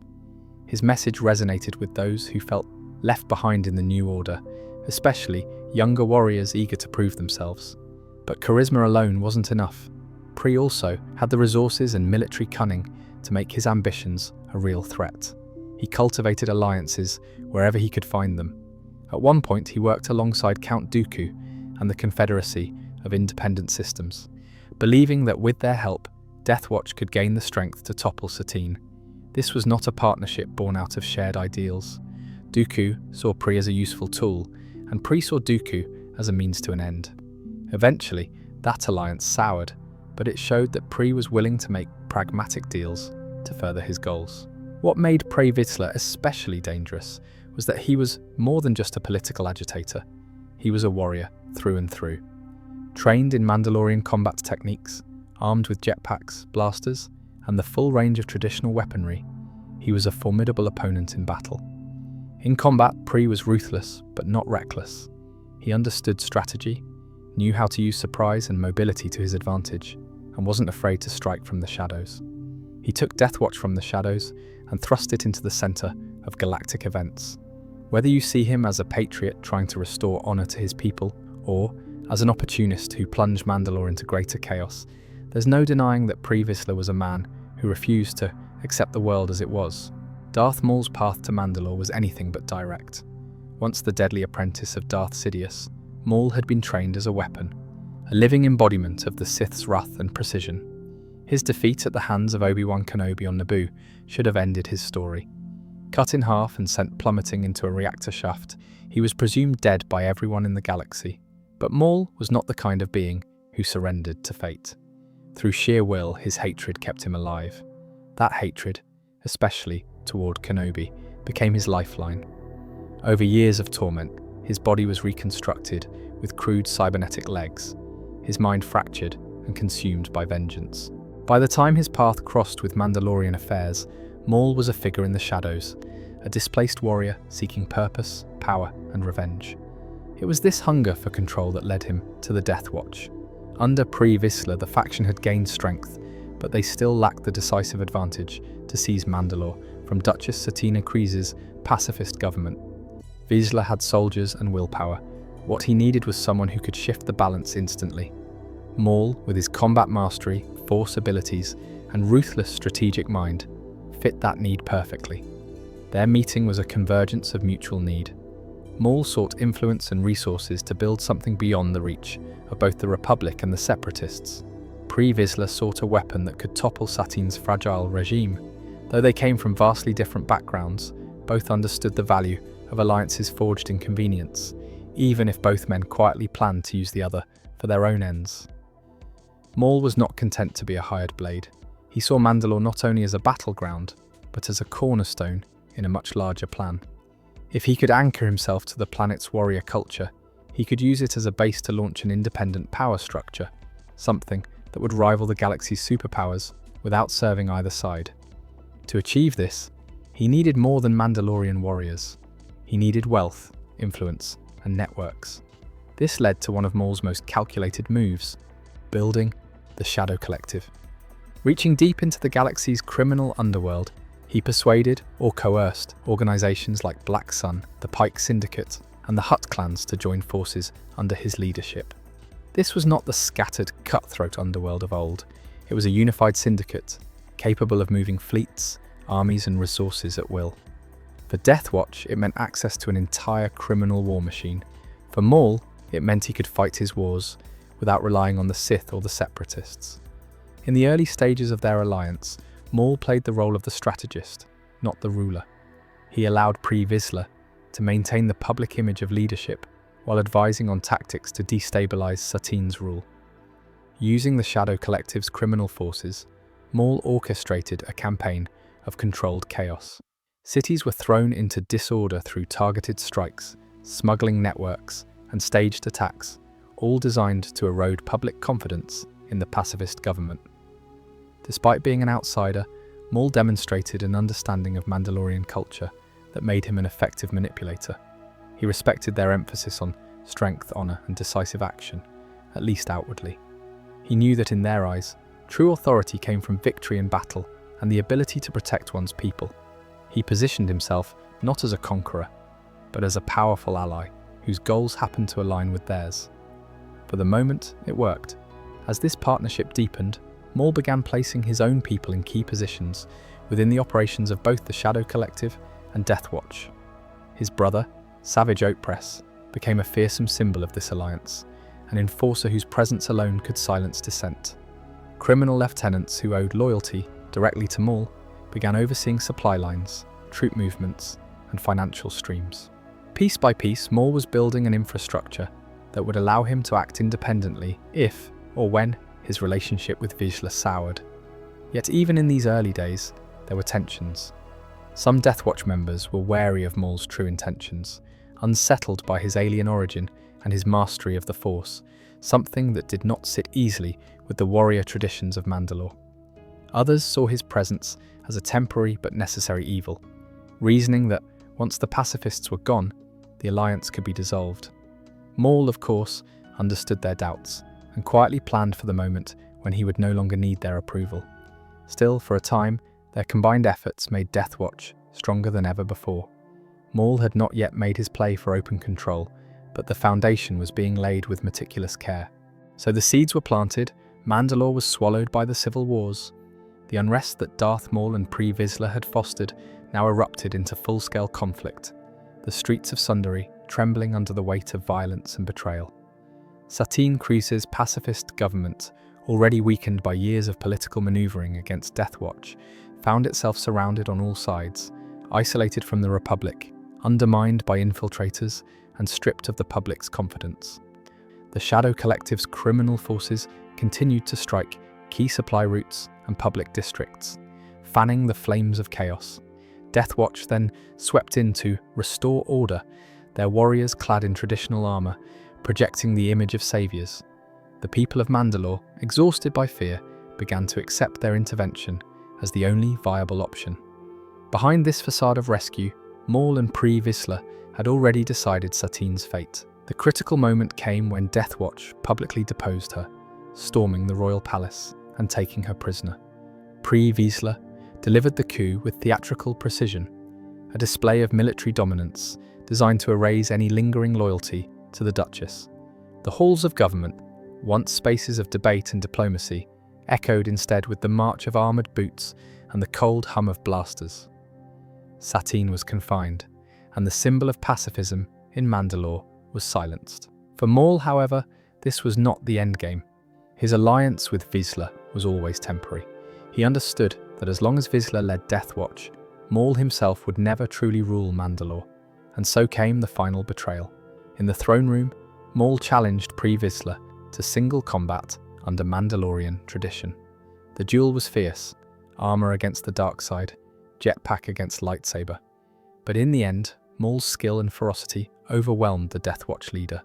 His message resonated with those who felt left behind in the new order, especially younger warriors eager to prove themselves. But charisma alone wasn't enough. Pre also had the resources and military cunning to make his ambitions a real threat. He cultivated alliances wherever he could find them. At one point, he worked alongside Count Dooku and the Confederacy of Independent Systems, believing that with their help, Death Watch could gain the strength to topple Satine. This was not a partnership born out of shared ideals. Dooku saw Pre as a useful tool, and Pre saw Dooku as a means to an end. Eventually, that alliance soured, but it showed that Pre was willing to make pragmatic deals to further his goals. What made Pre Vizsla especially dangerous was that he was more than just a political agitator. He was a warrior through and through. Trained in Mandalorian combat techniques, armed with jetpacks, blasters, and the full range of traditional weaponry, he was a formidable opponent in battle. In combat, Pre was ruthless, but not reckless. He understood strategy, knew how to use surprise and mobility to his advantage, and wasn't afraid to strike from the shadows. He took Death Watch from the shadows and thrust it into the center of galactic events. Whether you see him as a patriot trying to restore honor to his people, or as an opportunist who plunged Mandalore into greater chaos, there's no denying that Pre Vizsla was a man who refused to accept the world as it was. Darth Maul's path to Mandalore was anything but direct. Once the deadly apprentice of Darth Sidious, Maul had been trained as a weapon, a living embodiment of the Sith's wrath and precision. His defeat at the hands of Obi-Wan Kenobi on Naboo should have ended his story. Cut in half and sent plummeting into a reactor shaft, he was presumed dead by everyone in the galaxy. But Maul was not the kind of being who surrendered to fate. Through sheer will, his hatred kept him alive. That hatred, especially toward Kenobi, became his lifeline. Over years of torment, his body was reconstructed with crude cybernetic legs, his mind fractured and consumed by vengeance. By the time his path crossed with Mandalorian affairs, Maul was a figure in the shadows, a displaced warrior seeking purpose, power, and revenge. It was this hunger for control that led him to the Death Watch. Under Vizsla, the faction had gained strength, but they still lacked the decisive advantage to seize Mandalore from Duchess Katan Kryze's pacifist government. Vizsla had soldiers and willpower. What he needed was someone who could shift the balance instantly. Maul, with his combat mastery, force abilities, and ruthless strategic mind, fit that need perfectly. Their meeting was a convergence of mutual need. Maul sought influence and resources to build something beyond the reach of both the Republic and the Separatists. Vizsla sought a weapon that could topple Satine's fragile regime. Though they came from vastly different backgrounds, both understood the value of alliances forged in convenience, even if both men quietly planned to use the other for their own ends. Maul was not content to be a hired blade. He saw Mandalore not only as a battleground, but as a cornerstone in a much larger plan. If he could anchor himself to the planet's warrior culture, he could use it as a base to launch an independent power structure, something that would rival the galaxy's superpowers without serving either side. To achieve this, he needed more than Mandalorian warriors. He needed wealth, influence, and networks. This led to one of Maul's most calculated moves, building the Shadow Collective. Reaching deep into the galaxy's criminal underworld, he persuaded or coerced organizations like Black Sun, the Pike Syndicate, and the Hutt clans to join forces under his leadership. This was not the scattered, cutthroat underworld of old. It was a unified syndicate, capable of moving fleets, armies, and resources at will. For Death Watch, it meant access to an entire criminal war machine. For Maul, it meant he could fight his wars without relying on the Sith or the Separatists. In the early stages of their alliance, Maul played the role of the strategist, not the ruler. He allowed Vizsla to maintain the public image of leadership while advising on tactics to destabilize Satine's rule. Using the Shadow Collective's criminal forces, Maul orchestrated a campaign of controlled chaos. Cities were thrown into disorder through targeted strikes, smuggling networks, and staged attacks, all designed to erode public confidence in the pacifist government. Despite being an outsider, Maul demonstrated an understanding of Mandalorian culture that made him an effective manipulator. He respected their emphasis on strength, honor, and decisive action, at least outwardly. He knew that in their eyes, true authority came from victory in battle and the ability to protect one's people. He positioned himself not as a conqueror, but as a powerful ally whose goals happened to align with theirs. For the moment, it worked. As this partnership deepened, Maul began placing his own people in key positions within the operations of both the Shadow Collective and Death Watch. His brother, Savage Opress, became a fearsome symbol of this alliance, an enforcer whose presence alone could silence dissent. Criminal lieutenants who owed loyalty directly to Maul began overseeing supply lines, troop movements, and financial streams. Piece by piece, Maul was building an infrastructure that would allow him to act independently if, or when, his relationship with Vizsla soured. Yet even in these early days, there were tensions. Some Death Watch members were wary of Maul's true intentions, unsettled by his alien origin and his mastery of the Force, something that did not sit easily with the warrior traditions of Mandalore. Others saw his presence as a temporary but necessary evil, reasoning that once the pacifists were gone, the alliance could be dissolved. Maul, of course, understood their doubts and quietly planned for the moment when he would no longer need their approval. Still, for a time, their combined efforts made Death Watch stronger than ever before. Maul had not yet made his play for open control, but the foundation was being laid with meticulous care. So the seeds were planted, Mandalore was swallowed by the civil wars. The unrest that Darth Maul and Vizsla had fostered now erupted into full-scale conflict, the streets of Sundari trembling under the weight of violence and betrayal. Katan Kryze's pacifist government, already weakened by years of political maneuvering against Death Watch, found itself surrounded on all sides, isolated from the Republic, undermined by infiltrators, and stripped of the public's confidence. The Shadow Collective's criminal forces continued to strike key supply routes and public districts, fanning the flames of chaos. Death Watch then swept in to restore order, their warriors clad in traditional armor, projecting the image of saviors. The people of Mandalore, exhausted by fear, began to accept their intervention as the only viable option. Behind this facade of rescue, Maul and Vizsla had already decided Satine's fate. The critical moment came when Death Watch publicly deposed her, storming the royal palace and taking her prisoner. Vizsla delivered the coup with theatrical precision, a display of military dominance designed to erase any lingering loyalty to the Duchess. The halls of government, once spaces of debate and diplomacy, echoed instead with the march of armoured boots and the cold hum of blasters. Satine was confined, and the symbol of pacifism in Mandalore was silenced. For Maul, however, this was not the endgame. His alliance with Vizsla was always temporary. He understood that as long as Vizsla led Death Watch, Maul himself would never truly rule Mandalore, and so came the final betrayal. In the throne room, Maul challenged Vizsla to single combat under Mandalorian tradition. The duel was fierce, armor against the dark side, jetpack against lightsaber. But in the end, Maul's skill and ferocity overwhelmed the Death Watch leader.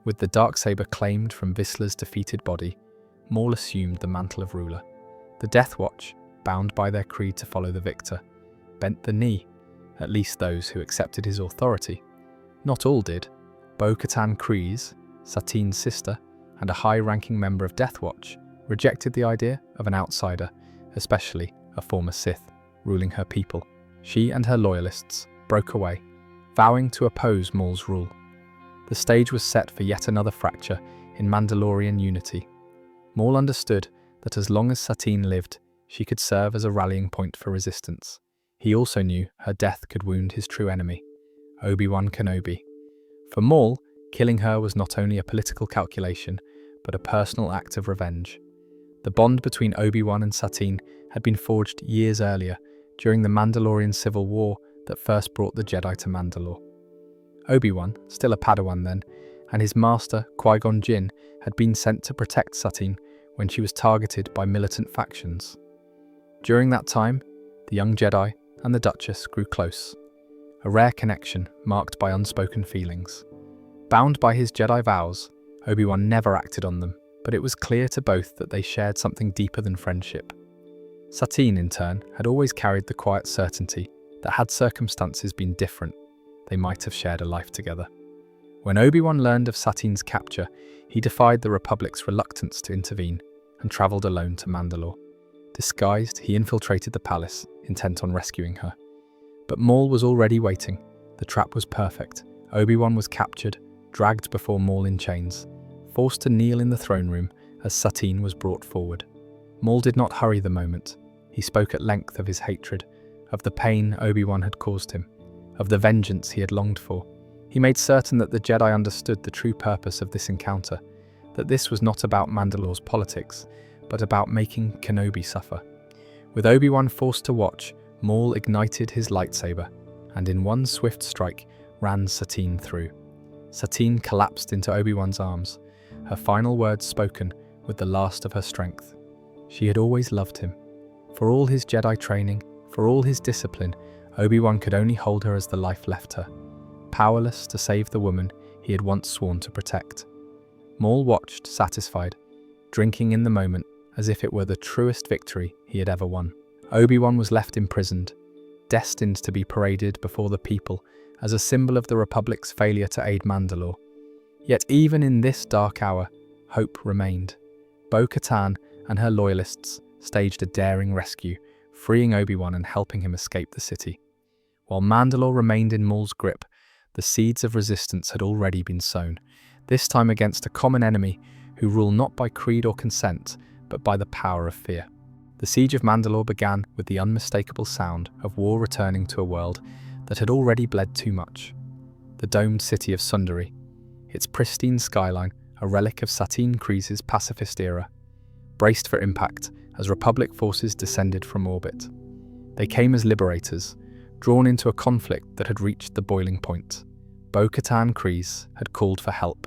With the darksaber claimed from Vizsla's defeated body, Maul assumed the mantle of ruler. The Death Watch, bound by their creed to follow the victor, bent the knee, at least those who accepted his authority. Not all did. Katan Kryze, Satine's sister, and a high-ranking member of Death Watch rejected the idea of an outsider, especially a former Sith, ruling her people. She and her loyalists broke away, vowing to oppose Maul's rule. The stage was set for yet another fracture in Mandalorian unity. Maul understood that as long as Satine lived, she could serve as a rallying point for resistance. He also knew her death could wound his true enemy, Obi-Wan Kenobi. For Maul, killing her was not only a political calculation, but a personal act of revenge. The bond between Obi-Wan and Satine had been forged years earlier, during the Mandalorian Civil War that first brought the Jedi to Mandalore. Obi-Wan, still a Padawan then, and his master, Qui-Gon Jinn, had been sent to protect Satine when she was targeted by militant factions. During that time, the young Jedi and the Duchess grew close, a rare connection marked by unspoken feelings. Bound by his Jedi vows, Obi-Wan never acted on them, but it was clear to both that they shared something deeper than friendship. Satine, in turn, had always carried the quiet certainty that had circumstances been different, they might have shared a life together. When Obi-Wan learned of Satine's capture, he defied the Republic's reluctance to intervene and travelled alone to Mandalore. Disguised, he infiltrated the palace, intent on rescuing her. But Maul was already waiting. The trap was perfect. Obi-Wan was captured, dragged before Maul in chains, forced to kneel in the throne room as Satine was brought forward. Maul did not hurry the moment. He spoke at length of his hatred, of the pain Obi-Wan had caused him, of the vengeance he had longed for. He made certain that the Jedi understood the true purpose of this encounter, that this was not about Mandalore's politics, but about making Kenobi suffer. With Obi-Wan forced to watch, Maul ignited his lightsaber, and in one swift strike ran Satine through. Satine collapsed into Obi-Wan's arms, her final words spoken with the last of her strength. She had always loved him. For all his Jedi training, for all his discipline, Obi-Wan could only hold her as the life left her, powerless to save the woman he had once sworn to protect. Maul watched, satisfied, drinking in the moment as if it were the truest victory he had ever won. Obi-Wan was left imprisoned, destined to be paraded before the people as a symbol of the Republic's failure to aid Mandalore. Yet even in this dark hour, hope remained. Bo-Katan and her loyalists staged a daring rescue, freeing Obi-Wan and helping him escape the city. While Mandalore remained in Maul's grip, the seeds of resistance had already been sown, this time against a common enemy who rule not by creed or consent, but by the power of fear. The siege of Mandalore began with the unmistakable sound of war returning to a world that had already bled too much. The domed city of Sundari, its pristine skyline a relic of Katan Kryze's pacifist era, braced for impact as Republic forces descended from orbit. They came as liberators, drawn into a conflict that had reached the boiling point. Katan Kryze had called for help,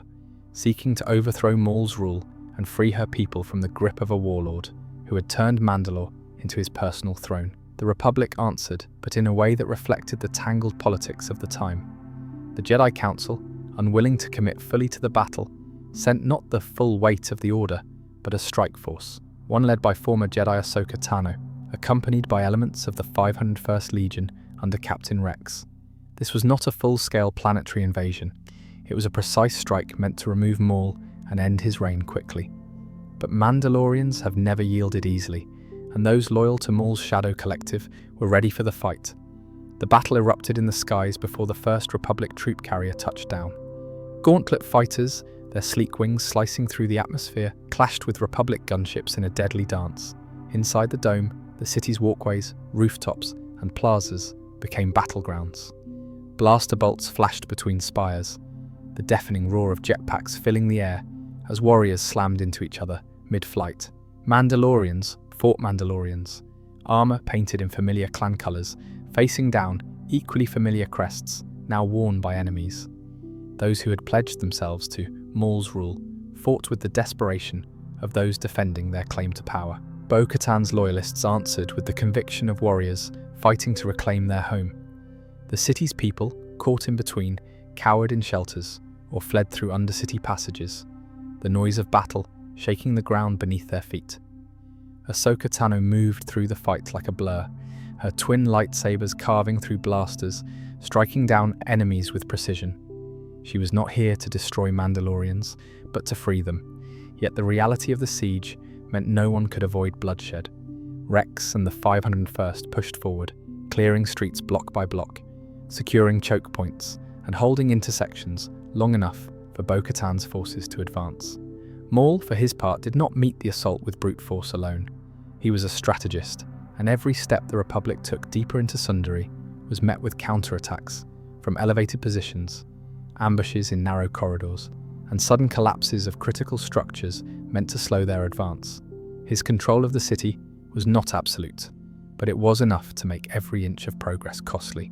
seeking to overthrow Maul's rule and free her people from the grip of a warlord who had turned Mandalore into his personal throne. The Republic answered, but in a way that reflected the tangled politics of the time. The Jedi Council, unwilling to commit fully to the battle, sent not the full weight of the order, but a strike force, one led by former Jedi Ahsoka Tano, accompanied by elements of the 501st Legion under Captain Rex. This was not a full-scale planetary invasion. It was a precise strike meant to remove Maul and end his reign quickly. But Mandalorians have never yielded easily, and those loyal to Maul's Shadow Collective were ready for the fight. The battle erupted in the skies before the first Republic troop carrier touched down. Gauntlet fighters, their sleek wings slicing through the atmosphere, clashed with Republic gunships in a deadly dance. Inside the dome, the city's walkways, rooftops, and plazas became battlegrounds. Blaster bolts flashed between spires, the deafening roar of jetpacks filling the air as warriors slammed into each other mid-flight. Mandalorians fought Mandalorians, armor painted in familiar clan colors, facing down equally familiar crests now worn by enemies. Those who had pledged themselves to Maul's rule fought with the desperation of those defending their claim to power. Bo-Katan's loyalists answered with the conviction of warriors fighting to reclaim their home. The city's people, caught in between, cowered in shelters or fled through undercity passages, the noise of battle shaking the ground beneath their feet. Ahsoka Tano moved through the fight like a blur, her twin lightsabers carving through blasters, striking down enemies with precision. She was not here to destroy Mandalorians, but to free them. Yet the reality of the siege meant no one could avoid bloodshed. Rex and the 501st pushed forward, clearing streets block by block, securing choke points, and holding intersections long enough for Bo-Katan's forces to advance. Maul, for his part, did not meet the assault with brute force alone. He was a strategist, and every step the Republic took deeper into Sundari was met with counterattacks from elevated positions, ambushes in narrow corridors, and sudden collapses of critical structures meant to slow their advance. His control of the city was not absolute, but it was enough to make every inch of progress costly.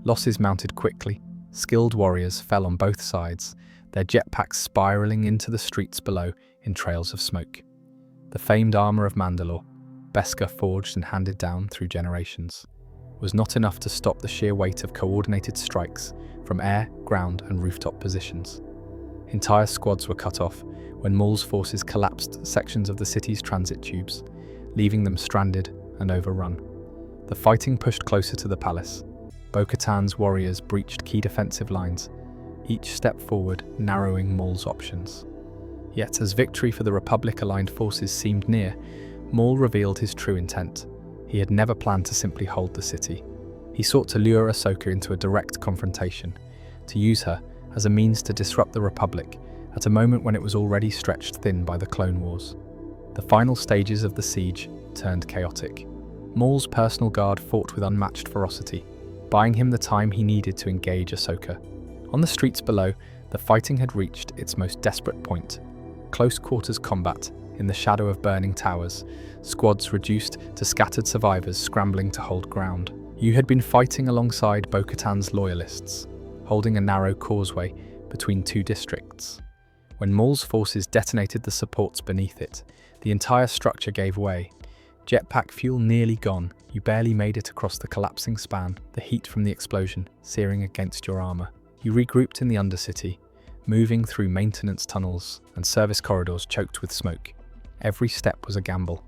Losses mounted quickly, skilled warriors fell on both sides, their jetpacks spiraling into the streets below in trails of smoke. The famed armor of Mandalore, Beskar forged and handed down through generations, was not enough to stop the sheer weight of coordinated strikes from air, ground, and rooftop positions. Entire squads were cut off when Maul's forces collapsed sections of the city's transit tubes, leaving them stranded and overrun. The fighting pushed closer to the palace. Bo-Katan's warriors breached key defensive lines, each step forward narrowing Maul's options. Yet as victory for the Republic-aligned forces seemed near, Maul revealed his true intent. He had never planned to simply hold the city. He sought to lure Ahsoka into a direct confrontation, to use her as a means to disrupt the Republic at a moment when it was already stretched thin by the Clone Wars. The final stages of the siege turned chaotic. Maul's personal guard fought with unmatched ferocity, buying him the time he needed to engage Ahsoka. On the streets below, the fighting had reached its most desperate point. Close quarters combat in the shadow of burning towers, squads reduced to scattered survivors scrambling to hold ground. You had been fighting alongside Bo-Katan's loyalists, holding a narrow causeway between two districts. When Maul's forces detonated the supports beneath it, the entire structure gave way. Jetpack fuel nearly gone, you barely made it across the collapsing span, the heat from the explosion searing against your armor. You regrouped in the Undercity, moving through maintenance tunnels and service corridors choked with smoke. Every step was a gamble.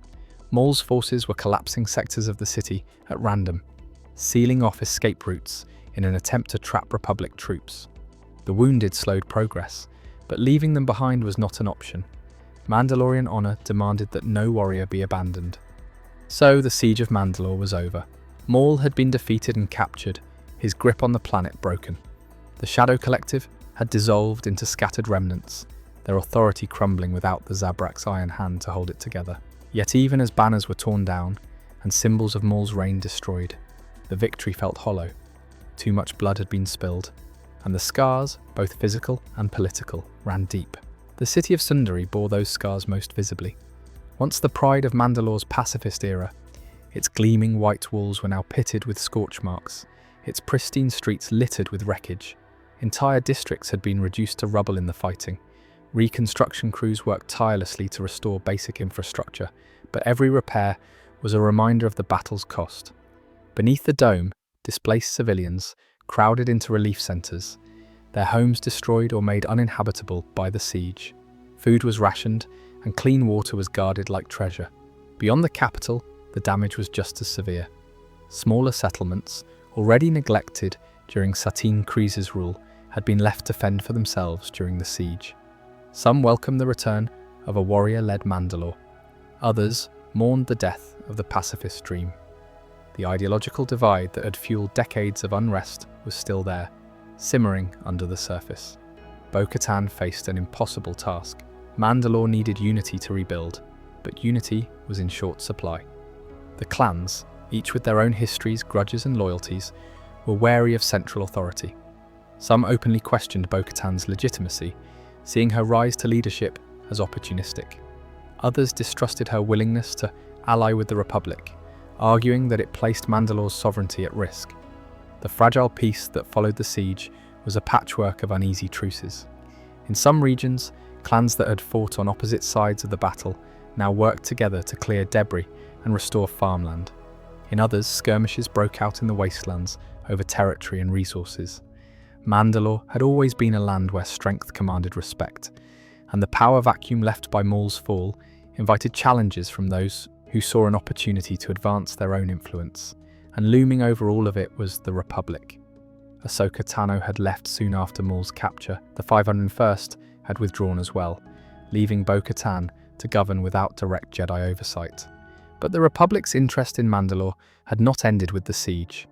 Maul's forces were collapsing sectors of the city at random, sealing off escape routes in an attempt to trap Republic troops. The wounded slowed progress, but leaving them behind was not an option. Mandalorian honor demanded that no warrior be abandoned. So the siege of Mandalore was over. Maul had been defeated and captured, his grip on the planet broken. The Shadow Collective had dissolved into scattered remnants, their authority crumbling without the Zabrak's iron hand to hold it together. Yet even as banners were torn down and symbols of Maul's reign destroyed, the victory felt hollow. Too much blood had been spilled, and the scars, both physical and political, ran deep. The city of Sundari bore those scars most visibly. Once the pride of Mandalore's pacifist era, its gleaming white walls were now pitted with scorch marks, its pristine streets littered with wreckage. Entire districts had been reduced to rubble in the fighting. Reconstruction crews worked tirelessly to restore basic infrastructure, but every repair was a reminder of the battle's cost. Beneath the dome, displaced civilians crowded into relief centers, their homes destroyed or made uninhabitable by the siege. Food was rationed, and clean water was guarded like treasure. Beyond the capital, the damage was just as severe. Smaller settlements, already neglected during Katan Kryze's rule, had been left to fend for themselves during the siege. Some welcomed the return of a warrior-led Mandalore. Others mourned the death of the pacifist dream. The ideological divide that had fueled decades of unrest was still there, simmering under the surface. Bo-Katan faced an impossible task. Mandalore needed unity to rebuild, but unity was in short supply. The clans, each with their own histories, grudges and loyalties, were wary of central authority. Some openly questioned Bo-Katan's legitimacy, seeing her rise to leadership as opportunistic. Others distrusted her willingness to ally with the Republic, arguing that it placed Mandalore's sovereignty at risk. The fragile peace that followed the siege was a patchwork of uneasy truces. In some regions, clans that had fought on opposite sides of the battle now worked together to clear debris and restore farmland. In others, skirmishes broke out in the wastelands over territory and resources. Mandalore had always been a land where strength commanded respect, and the power vacuum left by Maul's fall invited challenges from those who saw an opportunity to advance their own influence. And looming over all of it was the Republic. Ahsoka Tano had left soon after Maul's capture. The 501st had withdrawn as well, leaving Bo-Katan to govern without direct Jedi oversight. But the Republic's interest in Mandalore had not ended with the siege.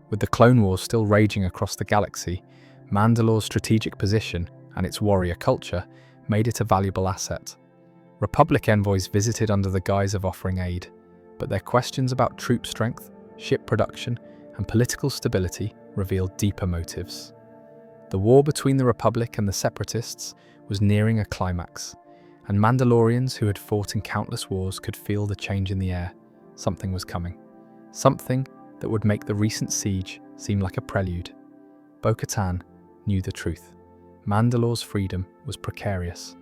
With the Clone Wars still raging across the galaxy, Mandalore's strategic position and its warrior culture made it a valuable asset. Republic envoys visited under the guise of offering aid, but their questions about troop strength, ship production, and political stability revealed deeper motives. The war between the Republic and the Separatists was nearing a climax, and Mandalorians who had fought in countless wars could feel the change in the air. Something was coming. Something that would make the recent siege seem like a prelude. Bo-Katan knew the truth. Mandalore's freedom was precarious.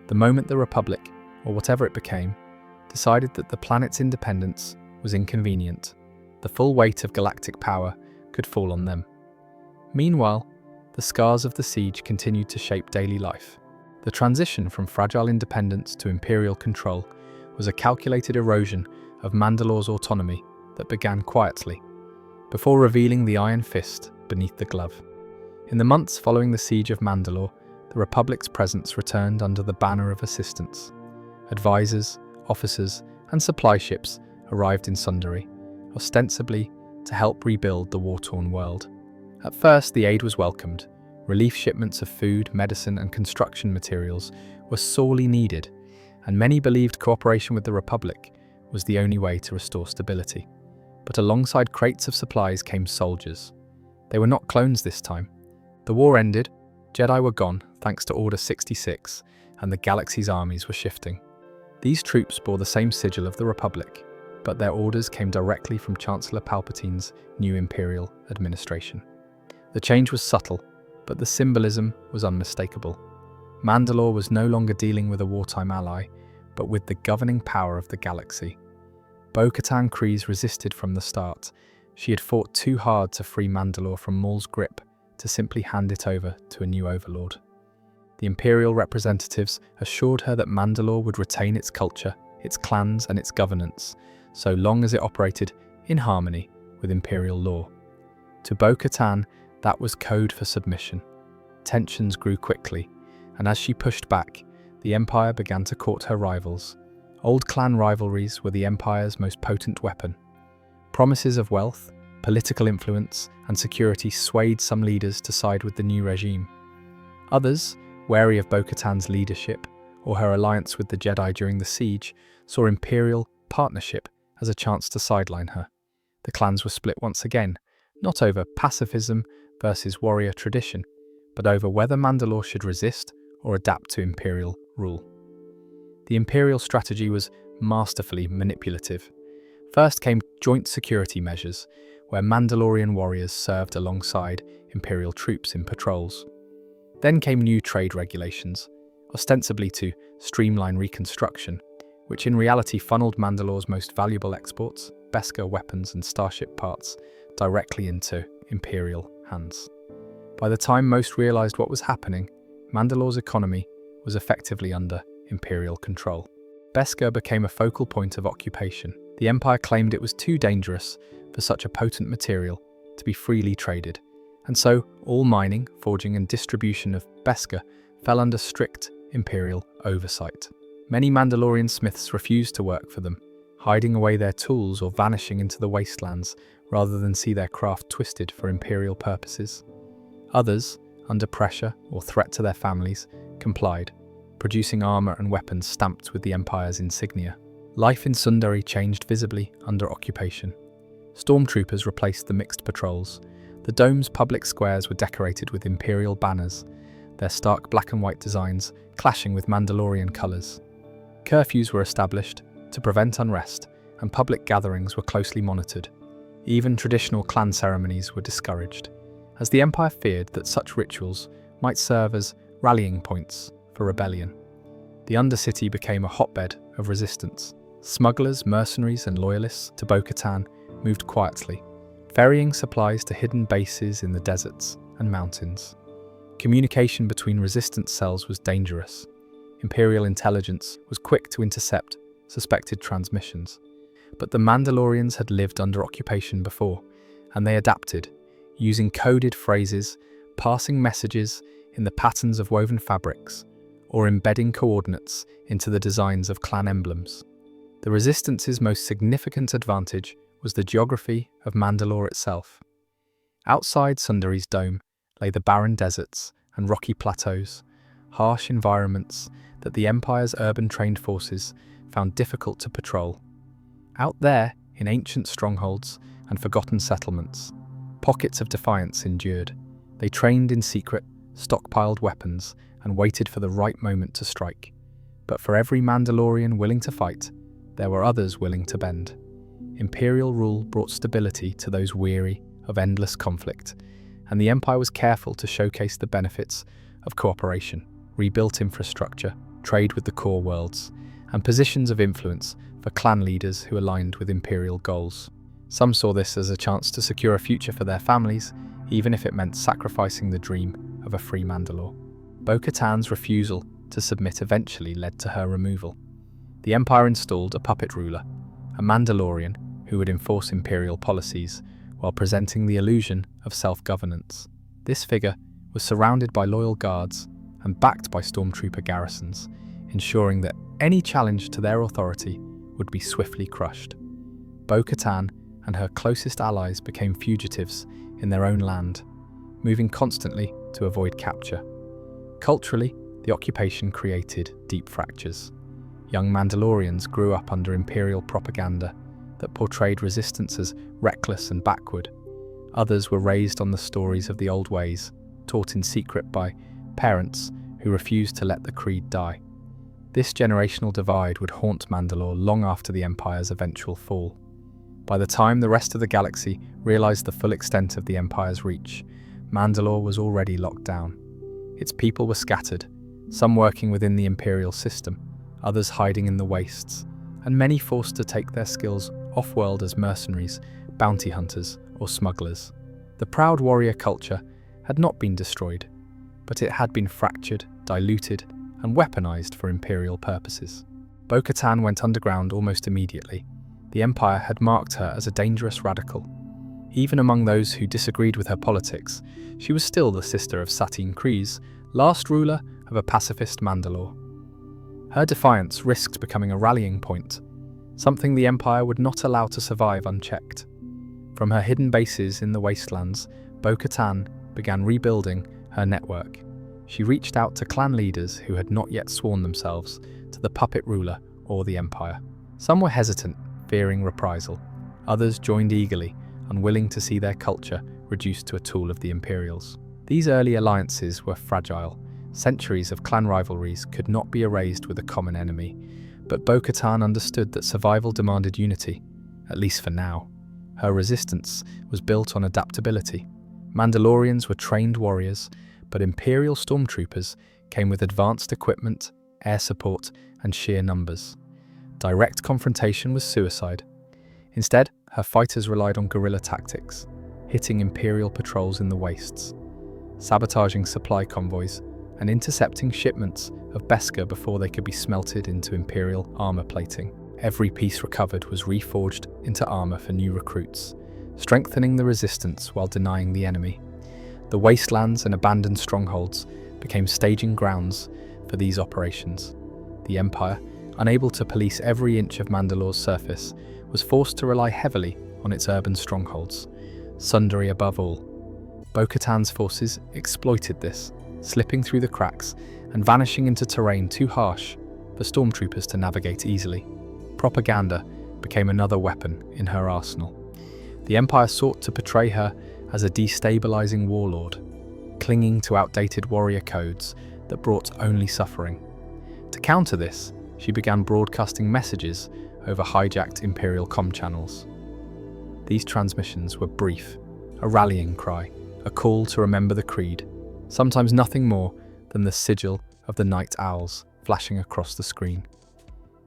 The moment the Republic, or whatever it became, decided that the planet's independence was inconvenient, the full weight of galactic power could fall on them. Meanwhile, the scars of the siege continued to shape daily life. The transition from fragile independence to imperial control was a calculated erosion of Mandalore's autonomy that began quietly, before revealing the iron fist beneath the glove. In the months following the siege of Mandalore, the Republic's presence returned under the banner of assistance. Advisors, officers, and supply ships arrived in sundry, ostensibly to help rebuild the war-torn world. At first, the aid was welcomed. Relief shipments of food, medicine, and construction materials were sorely needed, and many believed cooperation with the Republic was the only way to restore stability. But alongside crates of supplies came soldiers. They were not clones this time. The war ended, Jedi were gone thanks to Order 66, and the galaxy's armies were shifting. These troops bore the same sigil of the Republic, but their orders came directly from Chancellor Palpatine's new Imperial administration. The change was subtle, but the symbolism was unmistakable. Mandalore was no longer dealing with a wartime ally, but with the governing power of the galaxy. Bo-Katan Kryze resisted from the start. She had fought too hard to free Mandalore from Maul's grip to simply hand it over to a new overlord. The Imperial representatives assured her that Mandalore would retain its culture, its clans, and its governance, so long as it operated in harmony with Imperial law. To Bo-Katan, that was code for submission. Tensions grew quickly, and as she pushed back, the Empire began to court her rivals. Old clan rivalries were the Empire's most potent weapon. Promises of wealth, political influence, and security swayed some leaders to side with the new regime. Others, wary of Bo-Katan's leadership or her alliance with the Jedi during the siege, saw Imperial partnership as a chance to sideline her. The clans were split once again, not over pacifism versus warrior tradition, but over whether Mandalore should resist or adapt to Imperial rule. The Imperial strategy was masterfully manipulative. First came joint security measures, where Mandalorian warriors served alongside Imperial troops in patrols. Then came new trade regulations, ostensibly to streamline reconstruction, which in reality funneled Mandalore's most valuable exports, Beskar weapons and starship parts, directly into Imperial hands. By the time most realized what was happening, Mandalore's economy was effectively under Imperial control. Beskar became a focal point of occupation. The Empire claimed it was too dangerous for such a potent material to be freely traded, and so all mining, forging and distribution of Beskar fell under strict Imperial oversight. Many Mandalorian smiths refused to work for them, hiding away their tools or vanishing into the wastelands rather than see their craft twisted for Imperial purposes. Others, under pressure or threat to their families, complied, producing armor and weapons stamped with the Empire's insignia. Life in Sundari changed visibly under occupation. Stormtroopers replaced the mixed patrols. The dome's public squares were decorated with Imperial banners, their stark black and white designs clashing with Mandalorian colors. Curfews were established to prevent unrest, and public gatherings were closely monitored. Even traditional clan ceremonies were discouraged, as the Empire feared that such rituals might serve as rallying points for rebellion. The Undercity became a hotbed of resistance. Smugglers, mercenaries, and loyalists to Bo-Katan moved quietly, ferrying supplies to hidden bases in the deserts and mountains. Communication between resistance cells was dangerous. Imperial intelligence was quick to intercept suspected transmissions. But the Mandalorians had lived under occupation before, and they adapted, using coded phrases, passing messages in the patterns of woven fabrics, or embedding coordinates into the designs of clan emblems. The Resistance's most significant advantage was the geography of Mandalore itself. Outside Sundari's dome lay the barren deserts and rocky plateaus, harsh environments that the Empire's urban-trained forces found difficult to patrol. Out there, in ancient strongholds and forgotten settlements, pockets of defiance endured. They trained in secret, stockpiled weapons, and waited for the right moment to strike. But for every Mandalorian willing to fight, there were others willing to bend. Imperial rule brought stability to those weary of endless conflict, and the Empire was careful to showcase the benefits of cooperation, rebuilt infrastructure, trade with the core worlds, and positions of influence for clan leaders who aligned with Imperial goals. Some saw this as a chance to secure a future for their families, even if it meant sacrificing the dream of a free Mandalore. Bo-Katan's refusal to submit eventually led to her removal. The Empire installed a puppet ruler, a Mandalorian who would enforce Imperial policies while presenting the illusion of self-governance. This figure was surrounded by loyal guards and backed by stormtrooper garrisons, ensuring that any challenge to their authority would be swiftly crushed. Bo-Katan and her closest allies became fugitives in their own land, moving constantly to avoid capture. Culturally, the occupation created deep fractures. Young Mandalorians grew up under Imperial propaganda that portrayed resistance as reckless and backward. Others were raised on the stories of the old ways, taught in secret by parents who refused to let the creed die. This generational divide would haunt Mandalore long after the Empire's eventual fall. By the time the rest of the galaxy realized the full extent of the Empire's reach, Mandalore was already locked down. Its people were scattered, some working within the Imperial system, others hiding in the wastes, and many forced to take their skills off-world as mercenaries, bounty hunters, or smugglers. The proud warrior culture had not been destroyed, but it had been fractured, diluted, and weaponized for Imperial purposes. Bo-Katan went underground almost immediately. The Empire had marked her as a dangerous radical. Even among those who disagreed with her politics, she was still the sister of Katan Kryze, last ruler of a pacifist Mandalore. Her defiance risked becoming a rallying point, something the Empire would not allow to survive unchecked. From her hidden bases in the wastelands, Bo-Katan began rebuilding her network. She reached out to clan leaders who had not yet sworn themselves to the puppet ruler or the Empire. Some were hesitant, fearing reprisal. Others joined eagerly, unwilling to see their culture reduced to a tool of the Imperials. These early alliances were fragile. Centuries of clan rivalries could not be erased with a common enemy, but Bo-Katan understood that survival demanded unity, at least for now. Her resistance was built on adaptability. Mandalorians were trained warriors, but Imperial stormtroopers came with advanced equipment, air support, and sheer numbers. Direct confrontation was suicide. Instead, her fighters relied on guerrilla tactics, hitting Imperial patrols in the wastes, sabotaging supply convoys, and intercepting shipments of Beskar before they could be smelted into Imperial armor plating. Every piece recovered was reforged into armor for new recruits, strengthening the resistance while denying the enemy. The wastelands and abandoned strongholds became staging grounds for these operations. The Empire, unable to police every inch of Mandalore's surface, was forced to rely heavily on its urban strongholds, Sundari above all. Bo-Katan's forces exploited this, slipping through the cracks and vanishing into terrain too harsh for stormtroopers to navigate easily. Propaganda became another weapon in her arsenal. The Empire sought to portray her as a destabilizing warlord, clinging to outdated warrior codes that brought only suffering. To counter this, she began broadcasting messages over hijacked Imperial comm channels. These transmissions were brief, a rallying cry, a call to remember the creed, sometimes nothing more than the sigil of the night owls flashing across the screen.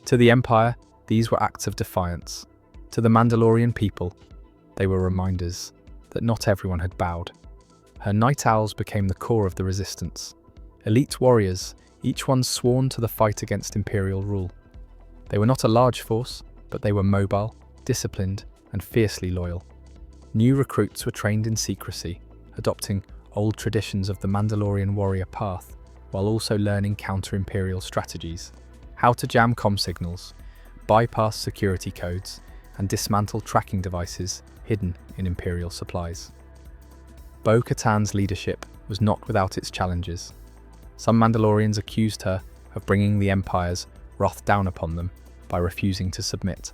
To the Empire, these were acts of defiance. To the Mandalorian people, they were reminders that not everyone had bowed. Her night owls became the core of the resistance. Elite warriors, each one sworn to the fight against Imperial rule. They were not a large force, but they were mobile, disciplined, and fiercely loyal. New recruits were trained in secrecy, adopting old traditions of the Mandalorian warrior path, while also learning counter-Imperial strategies, how to jam comm signals, bypass security codes, and dismantle tracking devices hidden in Imperial supplies. Bo-Katan's leadership was not without its challenges. Some Mandalorians accused her of bringing the Empire's wrath down upon them by refusing to submit.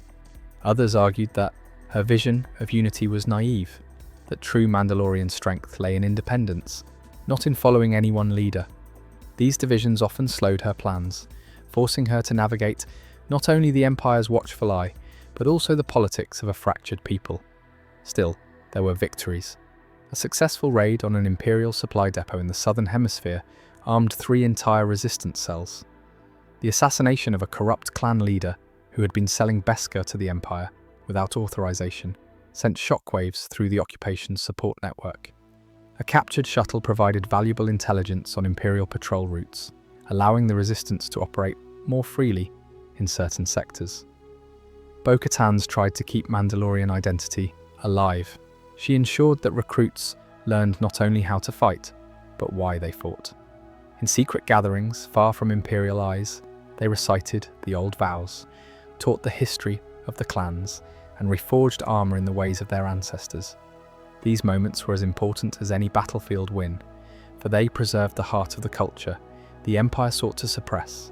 Others argued that her vision of unity was naive, that true Mandalorian strength lay in independence, not in following any one leader. These divisions often slowed her plans, forcing her to navigate not only the Empire's watchful eye, but also the politics of a fractured people. Still, there were victories. A successful raid on an Imperial supply depot in the Southern Hemisphere armed 3 entire resistance cells. The assassination of a corrupt clan leader who had been selling Beskar to the Empire without authorization sent shockwaves through the occupation's support network. A captured shuttle provided valuable intelligence on Imperial patrol routes, allowing the resistance to operate more freely in certain sectors. Bo-Katan's tried to keep Mandalorian identity alive. She ensured that recruits learned not only how to fight, but why they fought. In secret gatherings, far from Imperial eyes, they recited the old vows, taught the history of the clans, and reforged armor in the ways of their ancestors. These moments were as important as any battlefield win, for they preserved the heart of the culture the Empire sought to suppress.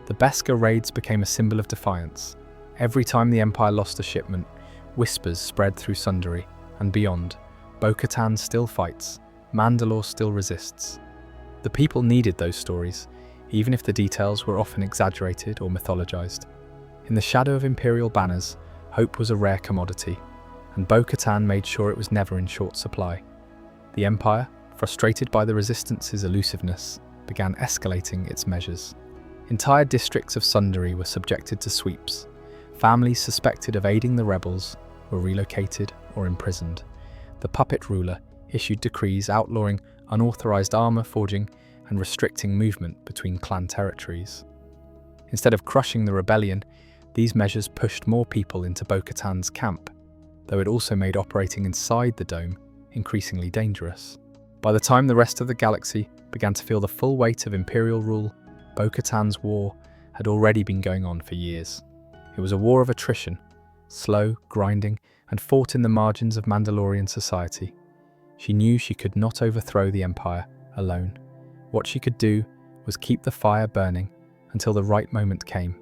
The Beskar raids became a symbol of defiance. Every time the Empire lost a shipment, whispers spread through Sundari and beyond. Bo-Katan still fights, Mandalore still resists. The people needed those stories, even if the details were often exaggerated or mythologized. In the shadow of Imperial banners, hope was a rare commodity, and Bo-Katan made sure it was never in short supply. The Empire, frustrated by the Resistance's elusiveness, began escalating its measures. Entire districts of Sundari were subjected to sweeps. Families suspected of aiding the rebels were relocated or imprisoned. The puppet ruler issued decrees outlawing unauthorized armor forging and restricting movement between clan territories. Instead of crushing the rebellion, these measures pushed more people into Bo-Katan's camp, though it also made operating inside the dome increasingly dangerous. By the time the rest of the galaxy began to feel the full weight of Imperial rule, Bo-Katan's war had already been going on for years. It was a war of attrition, slow, grinding, and fought in the margins of Mandalorian society. She knew she could not overthrow the Empire alone. What she could do was keep the fire burning until the right moment came,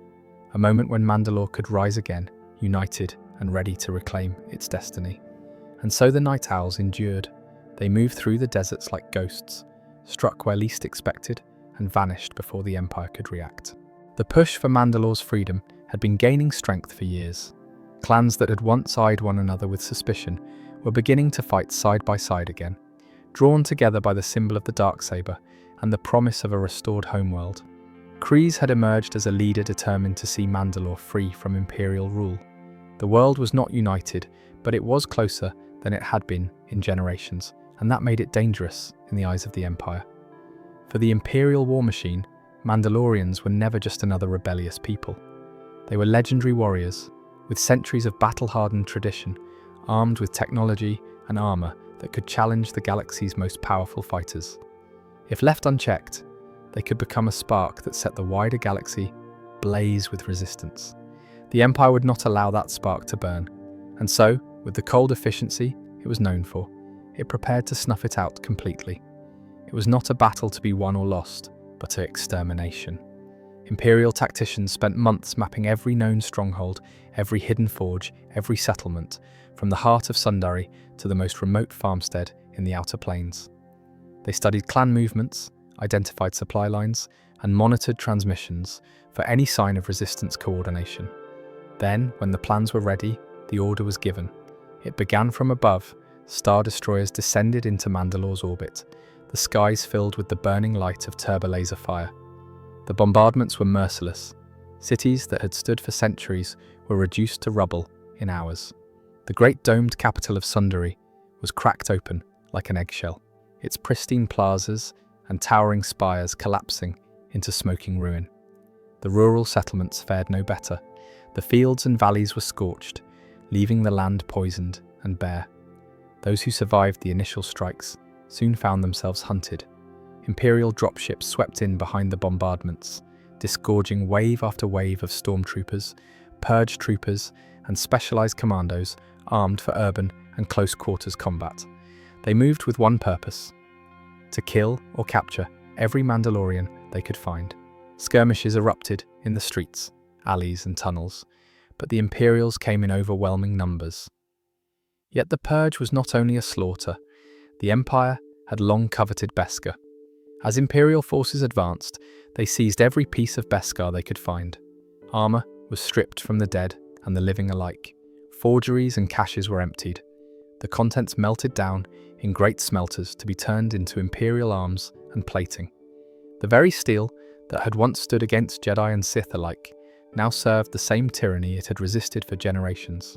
a moment when Mandalore could rise again, united and ready to reclaim its destiny. And so the Night Owls endured. They moved through the deserts like ghosts, struck where least expected, and vanished before the Empire could react. The push for Mandalore's freedom had been gaining strength for years. Clans that had once eyed one another with suspicion were beginning to fight side by side again, drawn together by the symbol of the Darksaber and the promise of a restored homeworld. Kryze had emerged as a leader determined to see Mandalore free from Imperial rule. The world was not united, but it was closer than it had been in generations, and that made it dangerous in the eyes of the Empire. For the Imperial war machine, Mandalorians were never just another rebellious people. They were legendary warriors, with centuries of battle-hardened tradition, armed with technology and armor that could challenge the galaxy's most powerful fighters. If left unchecked, they could become a spark that set the wider galaxy ablaze with resistance. The Empire would not allow that spark to burn, and so, with the cold efficiency it was known for, it prepared to snuff it out completely. It was not a battle to be won or lost, but to extermination. Imperial tacticians spent months mapping every known stronghold, every hidden forge, every settlement, from the heart of Sundari to the most remote farmstead in the Outer Plains. They studied clan movements, identified supply lines, and monitored transmissions for any sign of resistance coordination. Then, when the plans were ready, the order was given. It began from above. Star destroyers descended into Mandalore's orbit, the skies filled with the burning light of turbolaser fire. The bombardments were merciless. Cities that had stood for centuries were reduced to rubble in hours. The great domed capital of Sundari was cracked open like an eggshell, its pristine plazas and towering spires collapsing into smoking ruin. The rural settlements fared no better. The fields and valleys were scorched, leaving the land poisoned and bare. Those who survived the initial strikes soon found themselves hunted. Imperial dropships swept in behind the bombardments, disgorging wave after wave of stormtroopers, Purge troopers, and specialized commandos armed for urban and close-quarters combat. They moved with one purpose: to kill or capture every Mandalorian they could find. Skirmishes erupted in the streets, alleys, and tunnels, but the Imperials came in overwhelming numbers. Yet the Purge was not only a slaughter. The Empire had long coveted Beskar. As Imperial forces advanced, they seized every piece of Beskar they could find. Armor was stripped from the dead and the living alike. Forgeries and caches were emptied. The contents melted down in great smelters to be turned into Imperial arms and plating. The very steel that had once stood against Jedi and Sith alike now served the same tyranny it had resisted for generations.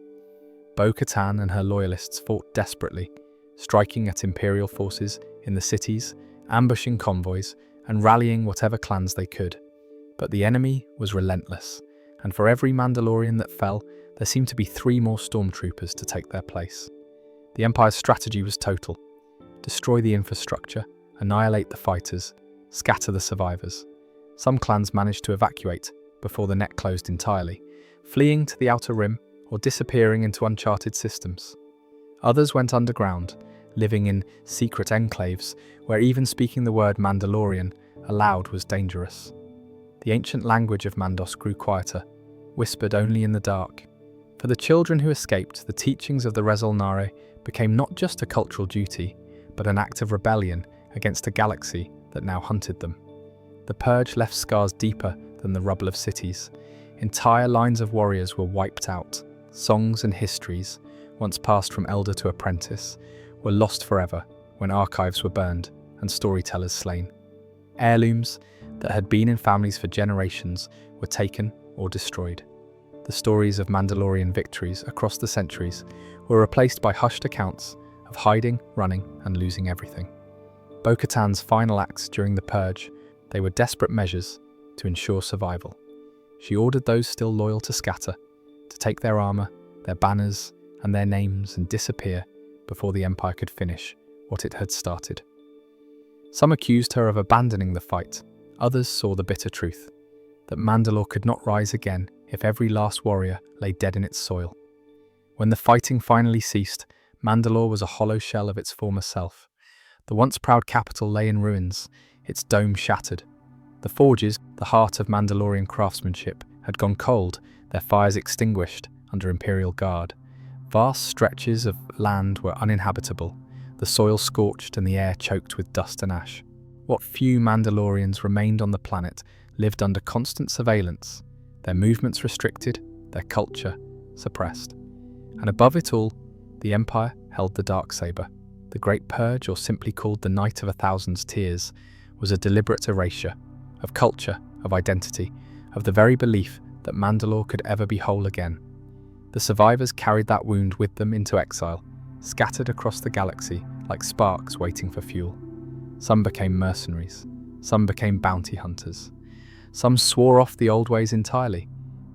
Bo-Katan and her loyalists fought desperately, striking at Imperial forces in the cities, ambushing convoys, and rallying whatever clans they could. But the enemy was relentless, and for every Mandalorian that fell, there seemed to be 3 more stormtroopers to take their place. The Empire's strategy was total: destroy the infrastructure, annihilate the fighters, scatter the survivors. Some clans managed to evacuate before the net closed entirely, fleeing to the Outer Rim or disappearing into uncharted systems. Others went underground, living in secret enclaves where even speaking the word Mandalorian aloud was dangerous. The ancient language of Mandos grew quieter, whispered only in the dark. For the children who escaped, the teachings of the Rezolnare became not just a cultural duty, but an act of rebellion against a galaxy that now hunted them. The Purge left scars deeper than the rubble of cities. Entire lines of warriors were wiped out. Songs and histories, once passed from elder to apprentice, were lost forever when archives were burned and storytellers slain. Heirlooms that had been in families for generations were taken or destroyed. The stories of Mandalorian victories across the centuries were replaced by hushed accounts of hiding, running, and losing everything. Bo-Katan's final acts during the Purge, they were desperate measures to ensure survival. She ordered those still loyal to scatter, to take their armor, their banners, and their names and disappear before the Empire could finish what it had started. Some accused her of abandoning the fight. Others saw the bitter truth, that Mandalore could not rise again if every last warrior lay dead in its soil. When the fighting finally ceased, Mandalore was a hollow shell of its former self. The once proud capital lay in ruins, its dome shattered. The forges, the heart of Mandalorian craftsmanship, had gone cold, their fires extinguished under Imperial guard. Vast stretches of land were uninhabitable, the soil scorched and the air choked with dust and ash. What few Mandalorians remained on the planet lived under constant surveillance, their movements restricted, their culture suppressed. And above it all, the Empire held the Darksaber. The Great Purge, or simply called the Night of a Thousand Tears, was a deliberate erasure of culture, of identity, of the very belief that Mandalore could ever be whole again. The survivors carried that wound with them into exile, scattered across the galaxy like sparks waiting for fuel. Some became mercenaries, some became bounty hunters, some swore off the old ways entirely,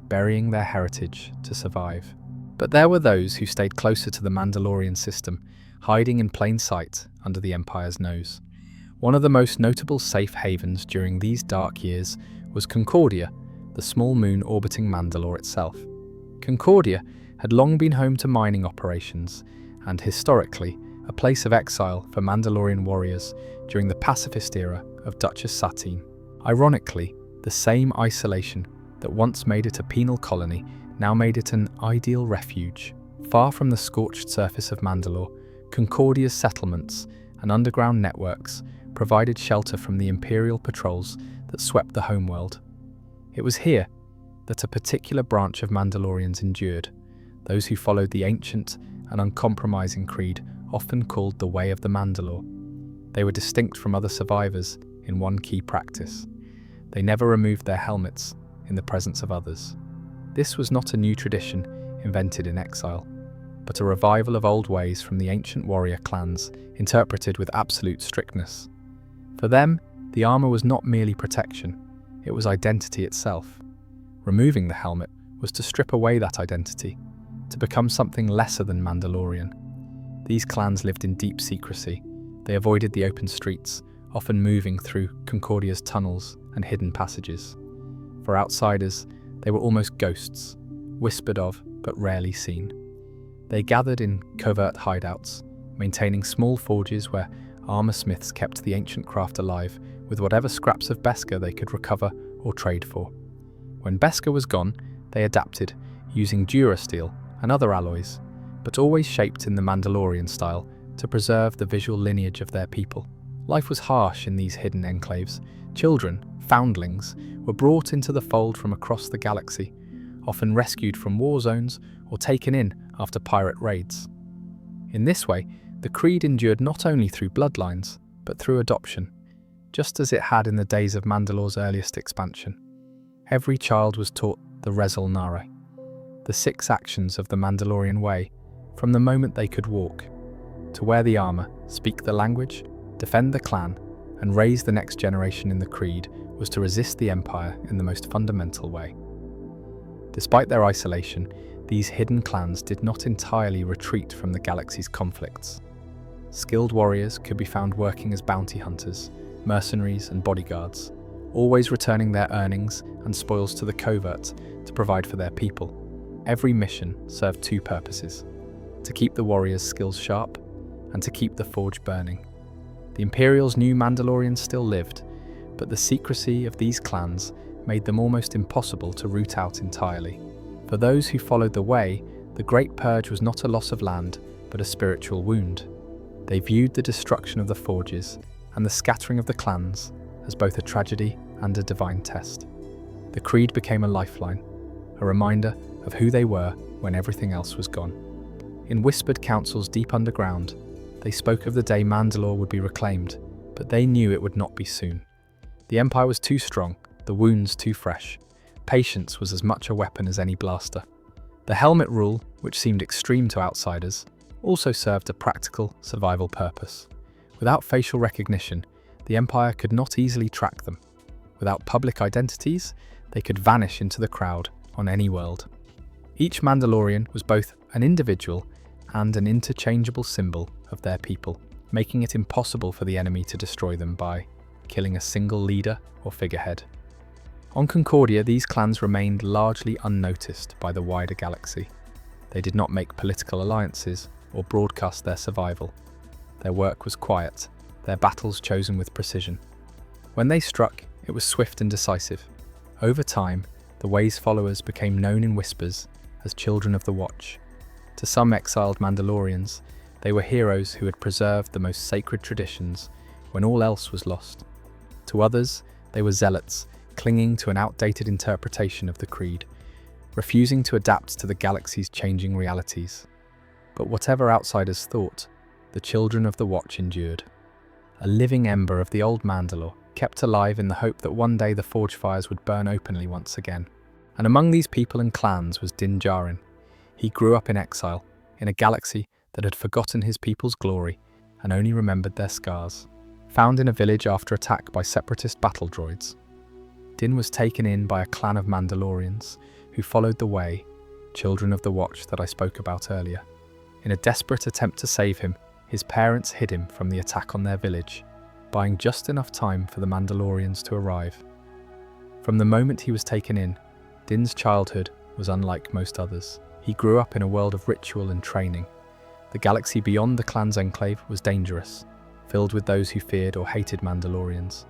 burying their heritage to survive. But there were those who stayed closer to the Mandalorian system, hiding in plain sight under the Empire's nose. One of the most notable safe havens during these dark years was Concordia, the small moon orbiting Mandalore itself. Concordia had long been home to mining operations and, historically, a place of exile for Mandalorian warriors during the pacifist era of Duchess Satine. Ironically, the same isolation that once made it a penal colony now made it an ideal refuge. Far from the scorched surface of Mandalore, Concordia's settlements and underground networks provided shelter from the Imperial patrols that swept the homeworld. It was here that a particular branch of Mandalorians endured, those who followed the ancient and uncompromising creed often called the Way of the Mandalore. They were distinct from other survivors in one key practice. They never removed their helmets in the presence of others. This was not a new tradition invented in exile, but a revival of old ways from the ancient warrior clans interpreted with absolute strictness. For them, the armor was not merely protection, it was identity itself. Removing the helmet was to strip away that identity, to become something lesser than Mandalorian. These clans lived in deep secrecy. They avoided the open streets, often moving through Concordia's tunnels and hidden passages. For outsiders, they were almost ghosts, whispered of but rarely seen. They gathered in covert hideouts, maintaining small forges where armorsmiths kept the ancient craft alive with whatever scraps of Beskar they could recover or trade for. When Beskar was gone, they adapted, using durasteel and other alloys, but always shaped in the Mandalorian style to preserve the visual lineage of their people. Life was harsh in these hidden enclaves. Children, foundlings, were brought into the fold from across the galaxy, often rescued from war zones or taken in after pirate raids. In this way, the creed endured not only through bloodlines, but through adoption, just as it had in the days of Mandalore's earliest expansion. Every child was taught the Rezul Nare, the 6 actions of the Mandalorian way, from the moment they could walk: to wear the armor, speak the language, defend the clan, and raise the next generation in the creed was to resist the Empire in the most fundamental way. Despite their isolation, these hidden clans did not entirely retreat from the galaxy's conflicts. Skilled warriors could be found working as bounty hunters, mercenaries, and bodyguards, always returning their earnings and spoils to the covert to provide for their people. Every mission served 2 purposes: to keep the warriors' skills sharp and to keep the forge burning. The Imperials knew Mandalorians still lived, but the secrecy of these clans made them almost impossible to root out entirely. For those who followed the Way, the Great Purge was not a loss of land, but a spiritual wound. They viewed the destruction of the forges and the scattering of the clans as both a tragedy and a divine test. The creed became a lifeline, a reminder of who they were when everything else was gone. In whispered councils deep underground, they spoke of the day Mandalore would be reclaimed, but they knew it would not be soon. The Empire was too strong, the wounds too fresh. Patience was as much a weapon as any blaster. The helmet rule, which seemed extreme to outsiders, also served a practical survival purpose. Without facial recognition, the Empire could not easily track them. Without public identities, they could vanish into the crowd on any world. Each Mandalorian was both an individual and an interchangeable symbol of their people, making it impossible for the enemy to destroy them by killing a single leader or figurehead. On Concordia, these clans remained largely unnoticed by the wider galaxy. They did not make political alliances or broadcast their survival. Their work was quiet, their battles chosen with precision. When they struck, it was swift and decisive. Over time, the Way's followers became known in whispers as Children of the Watch. To some exiled Mandalorians, they were heroes who had preserved the most sacred traditions when all else was lost. To others, they were zealots, clinging to an outdated interpretation of the creed. refusing to adapt to the galaxy's changing realities. But whatever outsiders thought, the children of the Watch endured. A living ember of the old Mandalore, kept alive in the hope that one day the forge fires would burn openly once again. And among these people and clans was Din Djarin. He grew up in exile, in a galaxy that had forgotten his people's glory and only remembered their scars. Found in a village after attack by separatist battle droids, Din was taken in by a clan of Mandalorians who followed the way, children of the Watch that I spoke about earlier. In a desperate attempt to save him, his parents hid him from the attack on their village, buying just enough time for the Mandalorians to arrive. From the moment he was taken in, Din's childhood was unlike most others. He grew up in a world of ritual and training. The galaxy beyond the clan's enclave was dangerous, filled with those who feared or hated Mandalorians.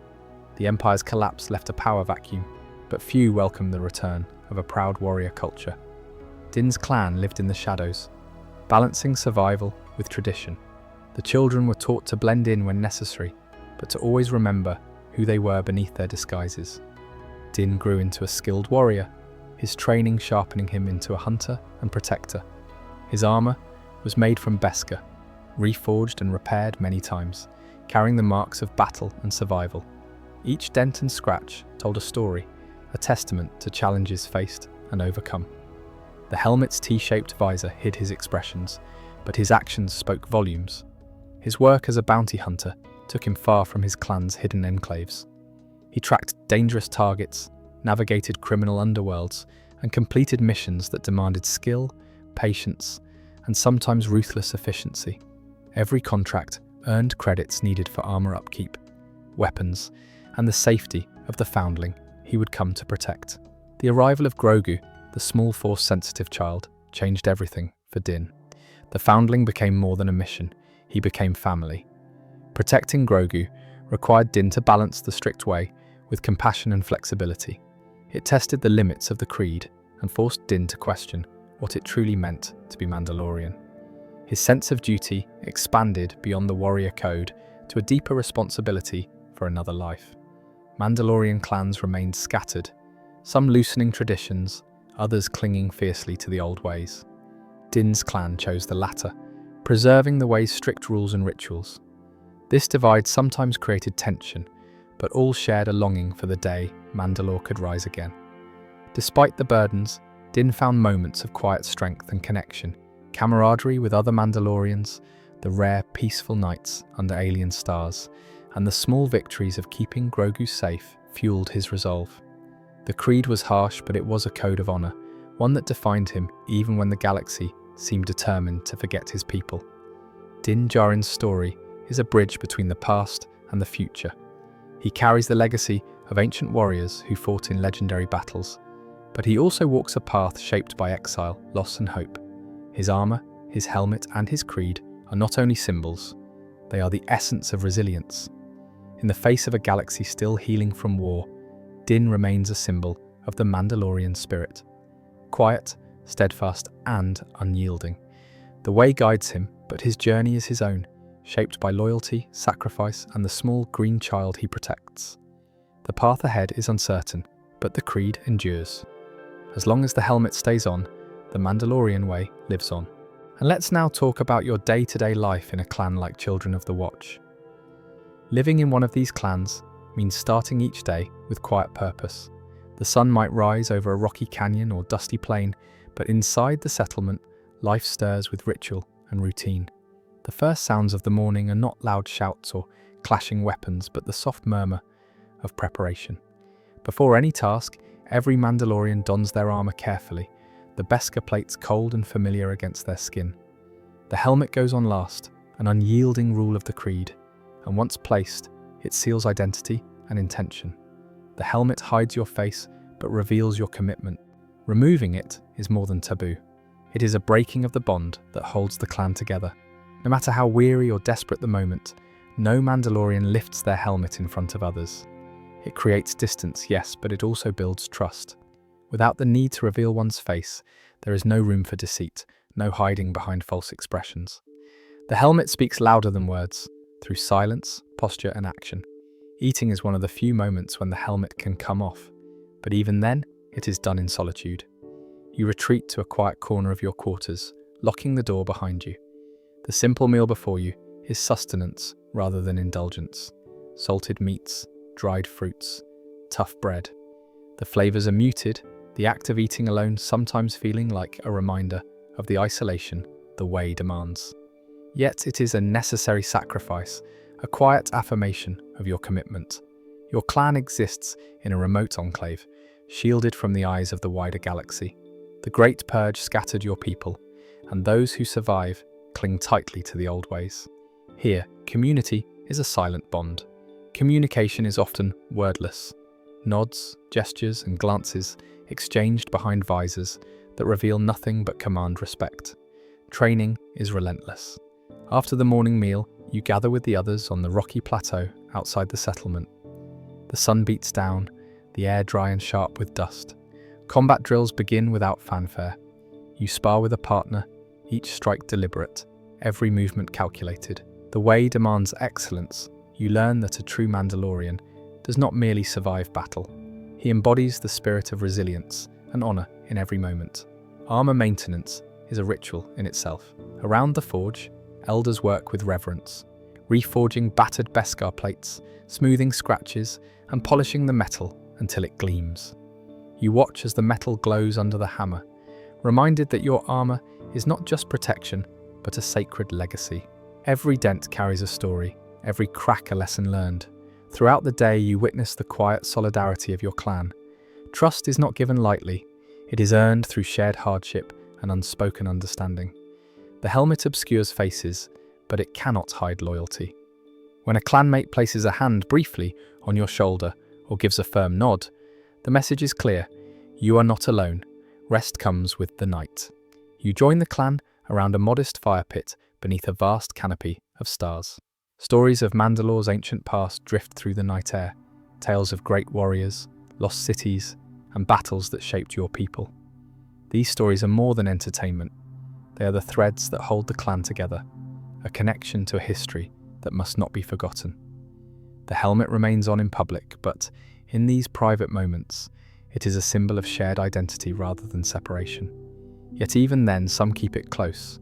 The Empire's collapse left a power vacuum, but few welcomed the return of a proud warrior culture. Din's clan lived in the shadows, balancing survival with tradition. The children were taught to blend in when necessary, but to always remember who they were beneath their disguises. Din grew into a skilled warrior, his training sharpening him into a hunter and protector. His armor was made from Beskar, reforged and repaired many times, carrying the marks of battle and survival. Each dent and scratch told a story, a testament to challenges faced and overcome. The helmet's T-shaped visor hid his expressions, but his actions spoke volumes. His work as a bounty hunter took him far from his clan's hidden enclaves. He tracked dangerous targets, navigated criminal underworlds, and completed missions that demanded skill, patience, and sometimes ruthless efficiency. Every contract earned credits needed for armor upkeep, weapons, and the safety of the foundling he would come to protect. The arrival of Grogu, the small Force-sensitive child, changed everything for Din. The foundling became more than a mission, he became family. Protecting Grogu required Din to balance the strict way with compassion and flexibility. It tested the limits of the creed and forced Din to question what it truly meant to be Mandalorian. His sense of duty expanded beyond the warrior code to a deeper responsibility for another life. Mandalorian clans remained scattered, some loosening traditions, others clinging fiercely to the old ways. Din's clan chose the latter, preserving the way's strict rules and rituals. This divide sometimes created tension, but all shared a longing for the day Mandalore could rise again. Despite the burdens, Din found moments of quiet strength and connection, camaraderie with other Mandalorians, the rare, peaceful nights under alien stars, and the small victories of keeping Grogu safe fueled his resolve. The creed was harsh, but it was a code of honor, one that defined him even when the galaxy seemed determined to forget his people. Din Djarin's story is a bridge between the past and the future. He carries the legacy of ancient warriors who fought in legendary battles, but he also walks a path shaped by exile, loss and hope. His armor, his helmet, and his creed are not only symbols, they are the essence of resilience. In the face of a galaxy still healing from war, Din remains a symbol of the Mandalorian spirit. Quiet, steadfast, and unyielding. The way guides him, but his journey is his own, shaped by loyalty, sacrifice, and the small green child he protects. The path ahead is uncertain, but the creed endures. As long as the helmet stays on, the Mandalorian way lives on. And let's now talk about your day-to-day life in a clan like Children of the Watch. Living in one of these clans means starting each day with quiet purpose. The sun might rise over a rocky canyon or dusty plain, but inside the settlement, life stirs with ritual and routine. The first sounds of the morning are not loud shouts or clashing weapons, but the soft murmur of preparation. Before any task, every Mandalorian dons their armor carefully, the Beskar plates cold and familiar against their skin. The helmet goes on last, an unyielding rule of the creed, and once placed, it seals identity and intention. The helmet hides your face, but reveals your commitment. Removing it is more than taboo. It is a breaking of the bond that holds the clan together. No matter how weary or desperate the moment, no Mandalorian lifts their helmet in front of others. It creates distance, yes, but it also builds trust. Without the need to reveal one's face, there is no room for deceit, no hiding behind false expressions. The helmet speaks louder than words, through silence, posture, and action. Eating is one of the few moments when the helmet can come off, but even then, it is done in solitude. You retreat to a quiet corner of your quarters, locking the door behind you. The simple meal before you is sustenance rather than indulgence. Salted meats, dried fruits, tough bread. The flavors are muted, the act of eating alone sometimes feeling like a reminder of the isolation the way demands. Yet it is a necessary sacrifice, a quiet affirmation of your commitment. Your clan exists in a remote enclave, shielded from the eyes of the wider galaxy. The Great Purge scattered your people, and those who survive cling tightly to the old ways. Here, community is a silent bond. Communication is often wordless. Nods, gestures, and glances exchanged behind visors that reveal nothing but command respect. Training is relentless. After the morning meal, you gather with the others on the rocky plateau outside the settlement. The sun beats down, the air dry and sharp with dust. Combat drills begin without fanfare. You spar with a partner, each strike deliberate, every movement calculated. The way demands excellence. You learn that a true Mandalorian does not merely survive battle. He embodies the spirit of resilience and honor in every moment. Armor maintenance is a ritual in itself. Around the forge, elders work with reverence, reforging battered Beskar plates, smoothing scratches, and polishing the metal until it gleams. You watch as the metal glows under the hammer, reminded that your armor is not just protection, but a sacred legacy. Every dent carries a story, every crack a lesson learned. Throughout the day, you witness the quiet solidarity of your clan. Trust is not given lightly. It is earned through shared hardship and unspoken understanding. The helmet obscures faces, but it cannot hide loyalty. When a clanmate places a hand briefly on your shoulder or gives a firm nod, the message is clear. You are not alone. Rest comes with the night. You join the clan around a modest fire pit beneath a vast canopy of stars. Stories of Mandalore's ancient past drift through the night air, tales of great warriors, lost cities, and battles that shaped your people. These stories are more than entertainment. They are the threads that hold the clan together, a connection to a history that must not be forgotten. The helmet remains on in public, but in these private moments, it is a symbol of shared identity rather than separation. Yet even then, some keep it close,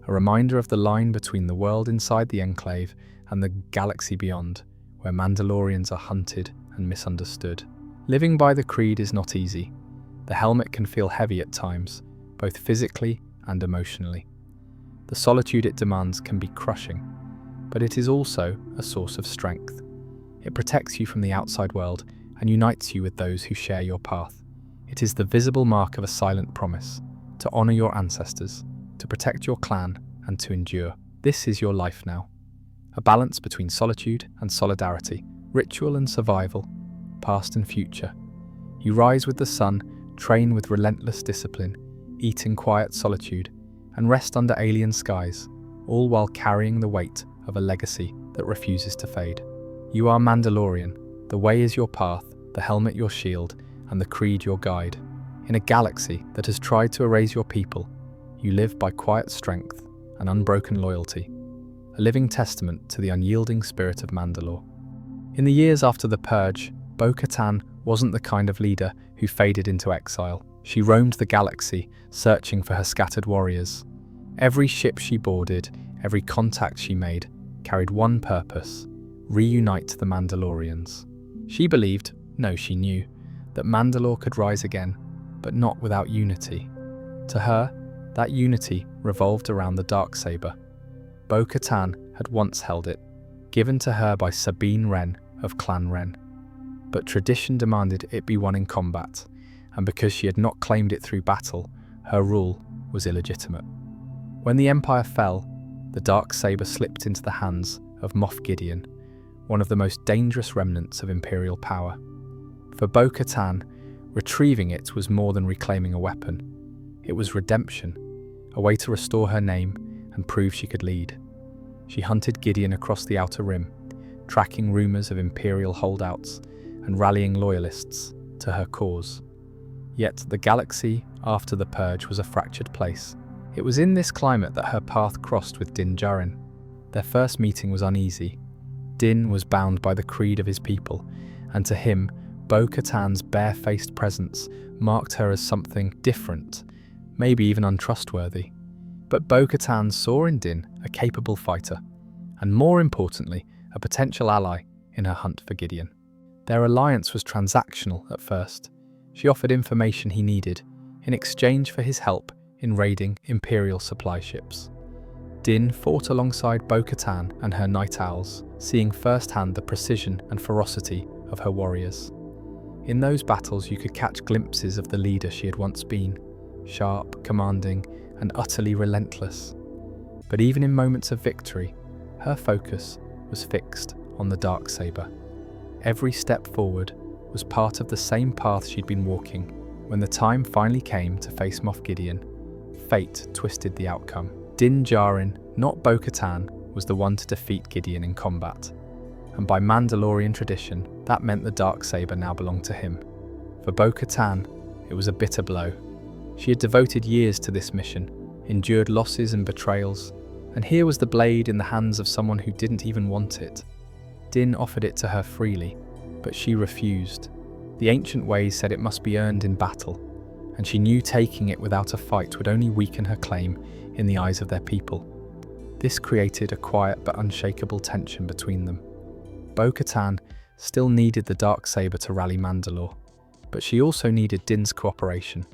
a reminder of the line between the world inside the enclave and the galaxy beyond, where Mandalorians are hunted and misunderstood. Living by the creed is not easy. The helmet can feel heavy at times, both physically and emotionally. The solitude it demands can be crushing, but it is also a source of strength. It protects you from the outside world and unites you with those who share your path. It is the visible mark of a silent promise, to honor your ancestors, to protect your clan, and to endure. This is your life now. A balance between solitude and solidarity, ritual and survival, past and future. You rise with the sun, train with relentless discipline, eat in quiet solitude, and rest under alien skies, all while carrying the weight of a legacy that refuses to fade. You are Mandalorian. The way is your path, the helmet your shield, and the creed your guide. In a galaxy that has tried to erase your people, you live by quiet strength and unbroken loyalty, a living testament to the unyielding spirit of Mandalore. In the years after the Purge, Bo-Katan wasn't the kind of leader who faded into exile. She roamed the galaxy, searching for her scattered warriors. Every ship she boarded, every contact she made, carried one purpose: reunite the Mandalorians. She believed, no, she knew, that Mandalore could rise again, but not without unity. To her, that unity revolved around the Darksaber. Bo-Katan had once held it, given to her by Sabine Wren of Clan Wren. But tradition demanded it be won in combat, and because she had not claimed it through battle, her rule was illegitimate. When the Empire fell, the Darksaber slipped into the hands of Moff Gideon, one of the most dangerous remnants of Imperial power. For Bo-Katan, retrieving it was more than reclaiming a weapon. It was redemption, a way to restore her name and prove she could lead. She hunted Gideon across the Outer Rim, tracking rumors of Imperial holdouts and rallying loyalists to her cause. Yet the galaxy after the Purge was a fractured place. It was in this climate that her path crossed with Din Djarin. Their first meeting was uneasy. Din was bound by the creed of his people, and to him, Bo-Katan's bare-faced presence marked her as something different, maybe even untrustworthy. But Bo-Katan saw in Din a capable fighter, and more importantly, a potential ally in her hunt for Gideon. Their alliance was transactional at first. She offered information he needed in exchange for his help in raiding Imperial supply ships. Din fought alongside Bo-Katan and her Night Owls, seeing firsthand the precision and ferocity of her warriors. In those battles you could catch glimpses of the leader she had once been, sharp, commanding, and utterly relentless. But even in moments of victory, her focus was fixed on the Darksaber. Every step forward was part of the same path she'd been walking. When the time finally came to face Moff Gideon, fate twisted the outcome. Din Djarin, not Bo-Katan, was the one to defeat Gideon in combat. And by Mandalorian tradition, that meant the Darksaber now belonged to him. For Bo-Katan, it was a bitter blow. She had devoted years to this mission, endured losses and betrayals, and here was the blade in the hands of someone who didn't even want it. Din offered it to her freely, but she refused. The ancient ways said it must be earned in battle, and she knew taking it without a fight would only weaken her claim in the eyes of their people. This created a quiet but unshakable tension between them. Bo-Katan still needed the Darksaber to rally Mandalore, but she also needed Din's cooperation.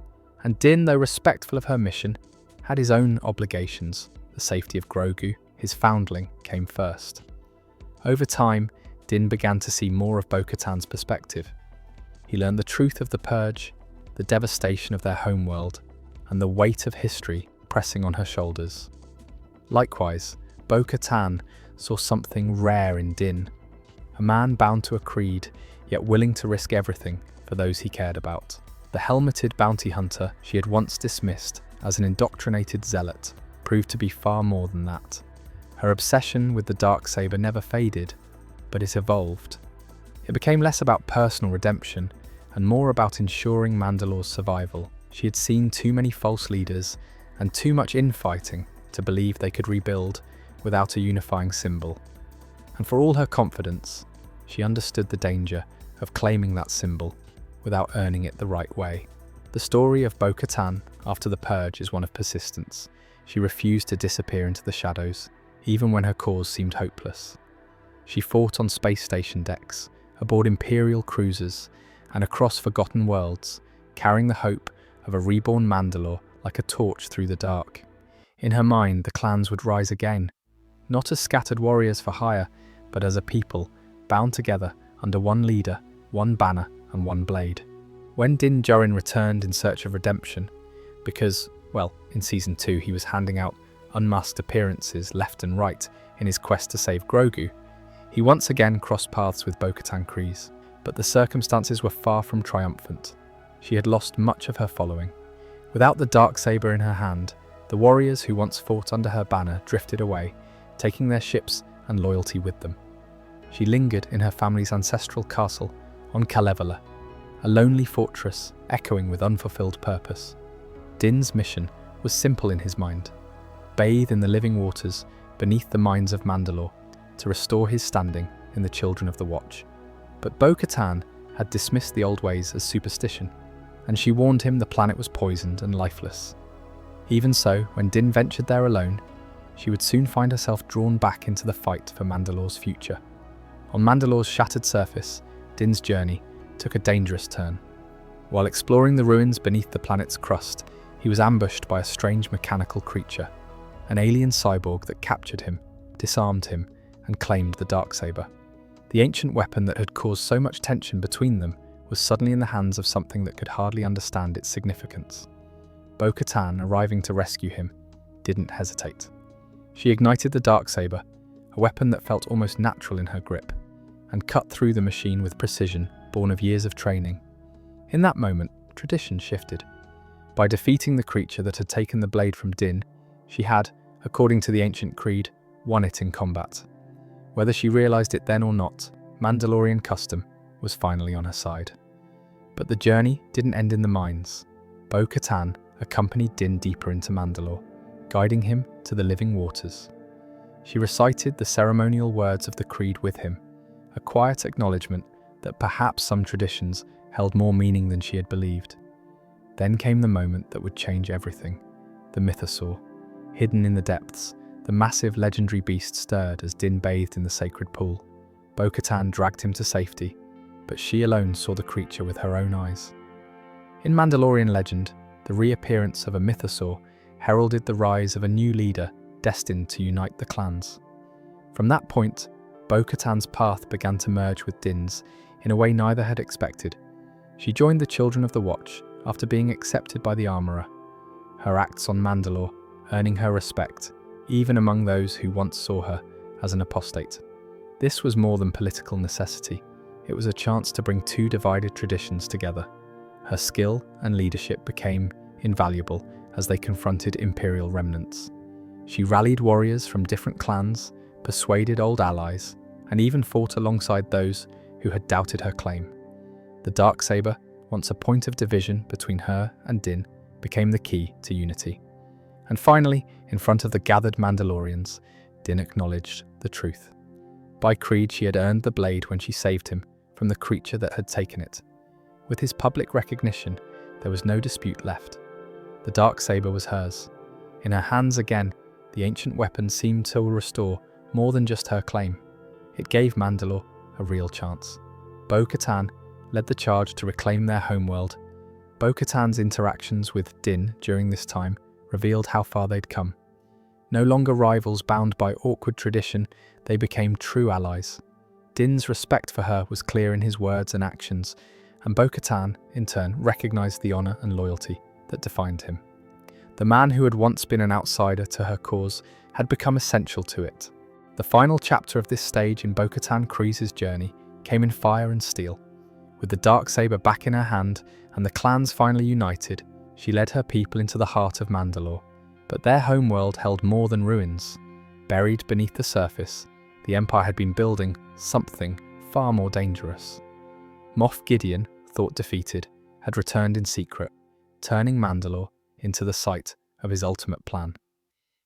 And Din, though respectful of her mission, had his own obligations. The safety of Grogu, his foundling, came first. Over time, Din began to see more of Bo-Katan's perspective. He learned the truth of the Purge, the devastation of their homeworld, and the weight of history pressing on her shoulders. Likewise, Bo-Katan saw something rare in Din, a man bound to a creed, yet willing to risk everything for those he cared about. The helmeted bounty hunter she had once dismissed as an indoctrinated zealot proved to be far more than that. Her obsession with the Darksaber never faded, but it evolved. It became less about personal redemption and more about ensuring Mandalore's survival. She had seen too many false leaders and too much infighting to believe they could rebuild without a unifying symbol. And for all her confidence, she understood the danger of claiming that symbol without earning it the right way. The story of Bo-Katan after the Purge is one of persistence. She refused to disappear into the shadows, even when her cause seemed hopeless. She fought on space station decks, aboard Imperial cruisers, and across forgotten worlds, carrying the hope of a reborn Mandalore like a torch through the dark. In her mind, the clans would rise again, not as scattered warriors for hire, but as a people, bound together under one leader, one banner, and one blade. When Din Djarin returned in search of redemption, because, well, in Season 2 he was handing out unmasked appearances left and right in his quest to save Grogu, he once again crossed paths with Katan Kryze, but the circumstances were far from triumphant. She had lost much of her following. Without the Darksaber in her hand, the warriors who once fought under her banner drifted away, taking their ships and loyalty with them. She lingered in her family's ancestral castle on Kalevala, a lonely fortress echoing with unfulfilled purpose. Din's mission was simple in his mind: bathe in the living waters beneath the mines of Mandalore to restore his standing in the Children of the Watch. But Bo-Katan had dismissed the old ways as superstition, and she warned him the planet was poisoned and lifeless. Even so, when Din ventured there alone, she would soon find herself drawn back into the fight for Mandalore's future. On Mandalore's shattered surface, Din's journey took a dangerous turn. While exploring the ruins beneath the planet's crust, he was ambushed by a strange mechanical creature, an alien cyborg that captured him, disarmed him, and claimed the Darksaber. The ancient weapon that had caused so much tension between them was suddenly in the hands of something that could hardly understand its significance. Bo-Katan, arriving to rescue him, didn't hesitate. She ignited the Darksaber, a weapon that felt almost natural in her grip, and cut through the machine with precision born of years of training. In that moment, tradition shifted. By defeating the creature that had taken the blade from Din, she had, according to the ancient creed, won it in combat. Whether she realized it then or not, Mandalorian custom was finally on her side. But the journey didn't end in the mines. Bo-Katan accompanied Din deeper into Mandalore, guiding him to the living waters. She recited the ceremonial words of the creed with him, a quiet acknowledgement that perhaps some traditions held more meaning than she had believed. Then came the moment that would change everything. The mythosaur. Hidden in the depths, the massive legendary beast stirred as Din bathed in the sacred pool. Bo-Katan dragged him to safety, but she alone saw the creature with her own eyes. In Mandalorian legend, the reappearance of a mythosaur heralded the rise of a new leader destined to unite the clans. From that point, Bo-Katan's path began to merge with Din's in a way neither had expected. She joined the Children of the Watch after being accepted by the Armorer. Her acts on Mandalore earning her respect, even among those who once saw her as an apostate. This was more than political necessity. It was a chance to bring two divided traditions together. Her skill and leadership became invaluable as they confronted Imperial remnants. She rallied warriors from different clans, persuaded old allies, and even fought alongside those who had doubted her claim. The Darksaber, once a point of division between her and Din, became the key to unity. And finally, in front of the gathered Mandalorians, Din acknowledged the truth. By creed, she had earned the blade when she saved him from the creature that had taken it. With his public recognition, there was no dispute left. The Darksaber was hers. In her hands again, the ancient weapon seemed to restore more than just her claim. It gave Mandalore a real chance. Bo-Katan led the charge to reclaim their homeworld. Bo-Katan's interactions with Din during this time revealed how far they'd come. No longer rivals bound by awkward tradition, they became true allies. Din's respect for her was clear in his words and actions, and Bo-Katan, in turn, recognized the honor and loyalty that defined him. The man who had once been an outsider to her cause had become essential to it. The final chapter of this stage in Katan Kryze's journey came in fire and steel. With the Darksaber back in her hand and the clans finally united, she led her people into the heart of Mandalore. But their homeworld held more than ruins. Buried beneath the surface, the Empire had been building something far more dangerous. Moff Gideon, thought defeated, had returned in secret, turning Mandalore into the site of his ultimate plan.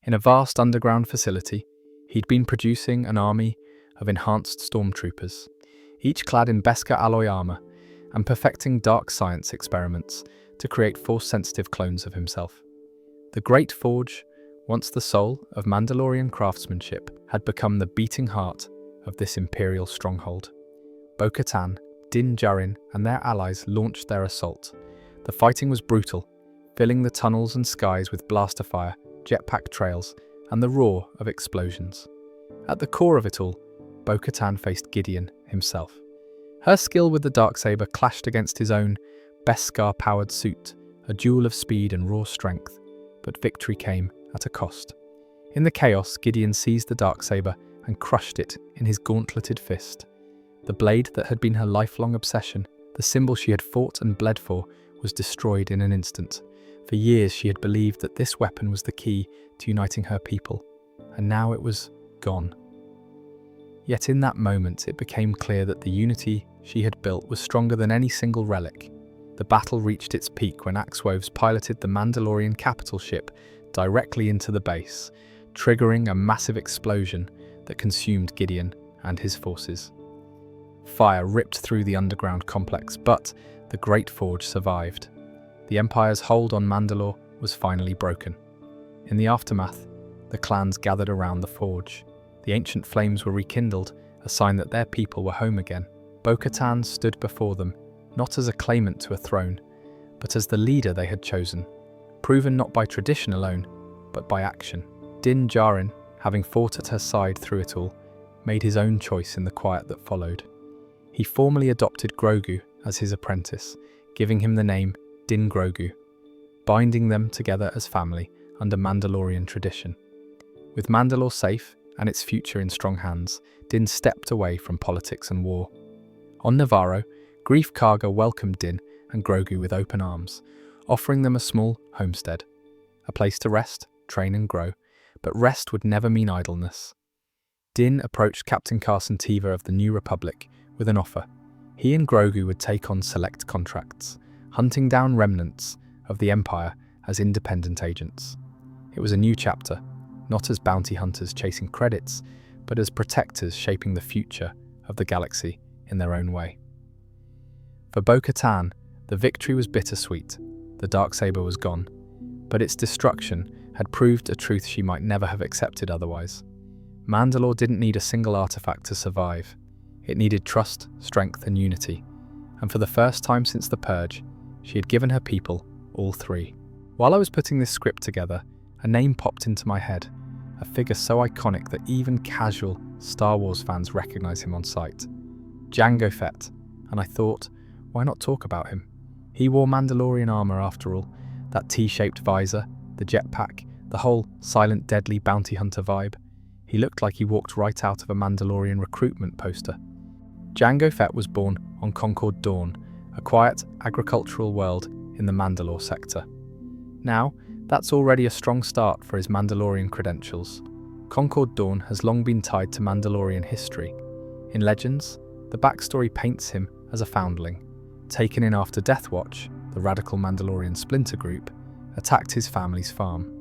In a vast underground facility, he'd been producing an army of enhanced stormtroopers, each clad in Beskar alloy armor, and perfecting dark science experiments to create force-sensitive clones of himself. The Great Forge, once the soul of Mandalorian craftsmanship, had become the beating heart of this imperial stronghold. Bo-Katan, Din Djarin, and their allies launched their assault. The fighting was brutal, filling the tunnels and skies with blaster fire, jetpack trails, and the roar of explosions. At the core of it all, Bo-Katan faced Gideon himself. Her skill with the Darksaber clashed against his own Beskar-powered suit, a duel of speed and raw strength, but victory came at a cost. In the chaos, Gideon seized the Darksaber and crushed it in his gauntleted fist. The blade that had been her lifelong obsession, the symbol she had fought and bled for, was destroyed in an instant. For years she had believed that this weapon was the key to uniting her people, and now it was gone. Yet in that moment it became clear that the unity she had built was stronger than any single relic. The battle reached its peak when Axwoves piloted the Mandalorian capital ship directly into the base, triggering a massive explosion that consumed Gideon and his forces. Fire ripped through the underground complex, but the Great Forge survived. The Empire's hold on Mandalore was finally broken. In the aftermath, the clans gathered around the forge. The ancient flames were rekindled, a sign that their people were home again. Bo-Katan stood before them, not as a claimant to a throne, but as the leader they had chosen, proven not by tradition alone, but by action. Din Djarin, having fought at her side through it all, made his own choice in the quiet that followed. He formally adopted Grogu as his apprentice, giving him the name Din Grogu, binding them together as family under Mandalorian tradition. With Mandalore safe and its future in strong hands, Din stepped away from politics and war. On Nevarro, Greef Karga welcomed Din and Grogu with open arms, offering them a small homestead, a place to rest, train and grow, but rest would never mean idleness. Din approached Captain Carson Teva of the New Republic with an offer. He and Grogu would take on select contracts, hunting down remnants of the Empire as independent agents. It was a new chapter, not as bounty hunters chasing credits, but as protectors shaping the future of the galaxy in their own way. For Bo-Katan, the victory was bittersweet. the Darksaber was gone, but its destruction had proved a truth she might never have accepted otherwise. Mandalore didn't need a single artifact to survive. It needed trust, strength, and unity. And for the first time since the Purge, she had given her people all three. While I was putting this script together, a name popped into my head, a figure so iconic that even casual Star Wars fans recognize him on sight. Jango Fett. And I thought, why not talk about him? He wore Mandalorian armor after all, that T-shaped visor, the jetpack, the whole silent, deadly bounty hunter vibe. He looked like he walked right out of a Mandalorian recruitment poster. Jango Fett was born on Concord Dawn, a quiet, agricultural world in the Mandalore sector. Now, that's already a strong start for his Mandalorian credentials. Concord Dawn has long been tied to Mandalorian history. In Legends, the backstory paints him as a foundling. Taken in after Death Watch, the radical Mandalorian splinter group, attacked his family's farm.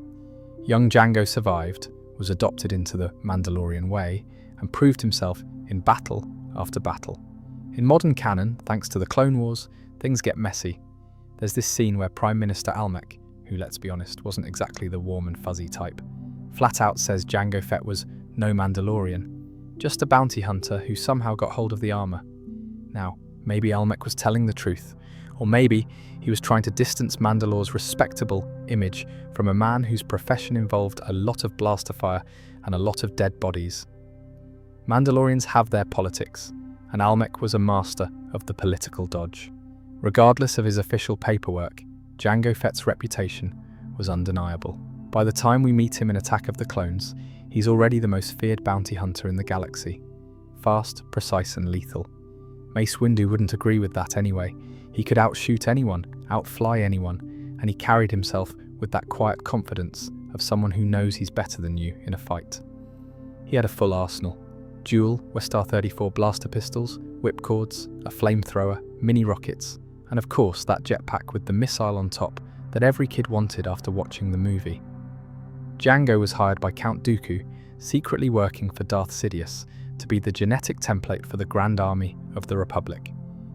Young Jango survived, was adopted into the Mandalorian way, and proved himself in battle after battle. In modern canon, thanks to the Clone Wars, things get messy. There's this scene where Prime Minister Almec, who, let's be honest, wasn't exactly the warm and fuzzy type, flat out says Jango Fett was no Mandalorian, just a bounty hunter who somehow got hold of the armor. Now, maybe Almec was telling the truth, or maybe he was trying to distance Mandalore's respectable image from a man whose profession involved a lot of blaster fire and a lot of dead bodies. Mandalorians have their politics, and Almec was a master of the political dodge. Regardless of his official paperwork, Jango Fett's reputation was undeniable. By the time we meet him in Attack of the Clones, he's already the most feared bounty hunter in the galaxy. Fast, precise, and lethal. Mace Windu wouldn't agree with that anyway. He could outshoot anyone, outfly anyone, and he carried himself with that quiet confidence of someone who knows he's better than you in a fight. He had a full arsenal. Dual Westar 34 blaster pistols, whipcords, a flamethrower, mini rockets, and of course that jetpack with the missile on top that every kid wanted after watching the movie. Jango was hired by Count Dooku, secretly working for Darth Sidious, to be the genetic template for the Grand Army of the Republic.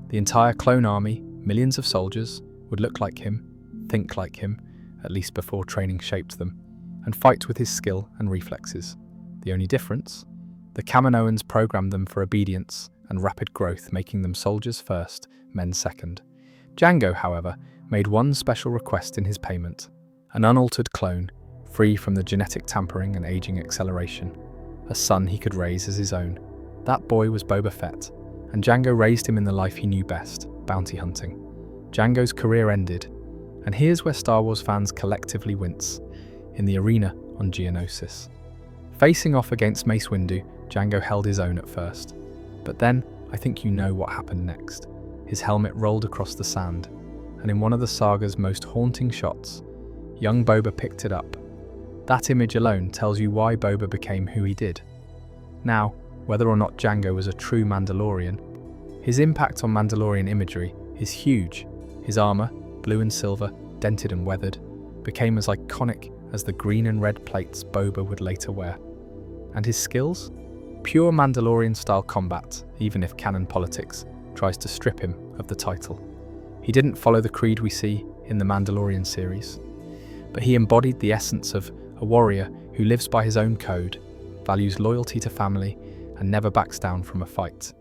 The entire clone army, millions of soldiers, would look like him, think like him, at least before training shaped them, and fight with his skill and reflexes. The only difference? The Kaminoans programmed them for obedience and rapid growth, making them soldiers first, men second. Jango, however, made one special request in his payment: an unaltered clone, free from the genetic tampering and aging acceleration, a son he could raise as his own. That boy was Boba Fett, and Jango raised him in the life he knew best, bounty hunting. Jango's career ended, and here's where Star Wars fans collectively wince, in the arena on Geonosis. Facing off against Mace Windu, Jango held his own at first. But then, I think you know what happened next. His helmet rolled across the sand, and in one of the saga's most haunting shots, young Boba picked it up. That image alone tells you why Boba became who he did. Now, whether or not Jango was a true Mandalorian, his impact on Mandalorian imagery is huge. His armor, blue and silver, dented and weathered, became as iconic as the green and red plates Boba would later wear. And his skills? Pure Mandalorian-style combat, even if canon politics tries to strip him of the title. He didn't follow the creed we see in the Mandalorian series, but he embodied the essence of a warrior who lives by his own code, values loyalty to family, and never backs down from a fight.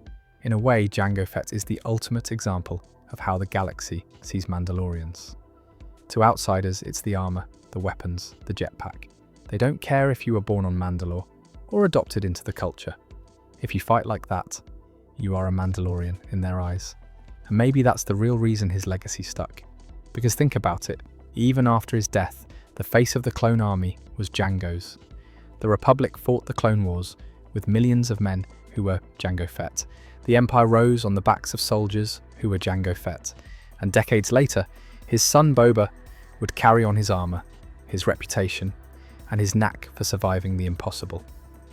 In a way, Jango Fett is the ultimate example of how the galaxy sees Mandalorians. To outsiders, it's the armor, the weapons, the jetpack. They don't care if you were born on Mandalore or adopted into the culture. If you fight like that, you are a Mandalorian in their eyes. And maybe that's the real reason his legacy stuck. Because think about it, even after his death, the face of the clone army was Jango's. The Republic fought the Clone Wars with millions of men who were Jango Fett. The Empire rose on the backs of soldiers who were Jango Fett. And decades later, his son Boba would carry on his armor, his reputation, and his knack for surviving the impossible.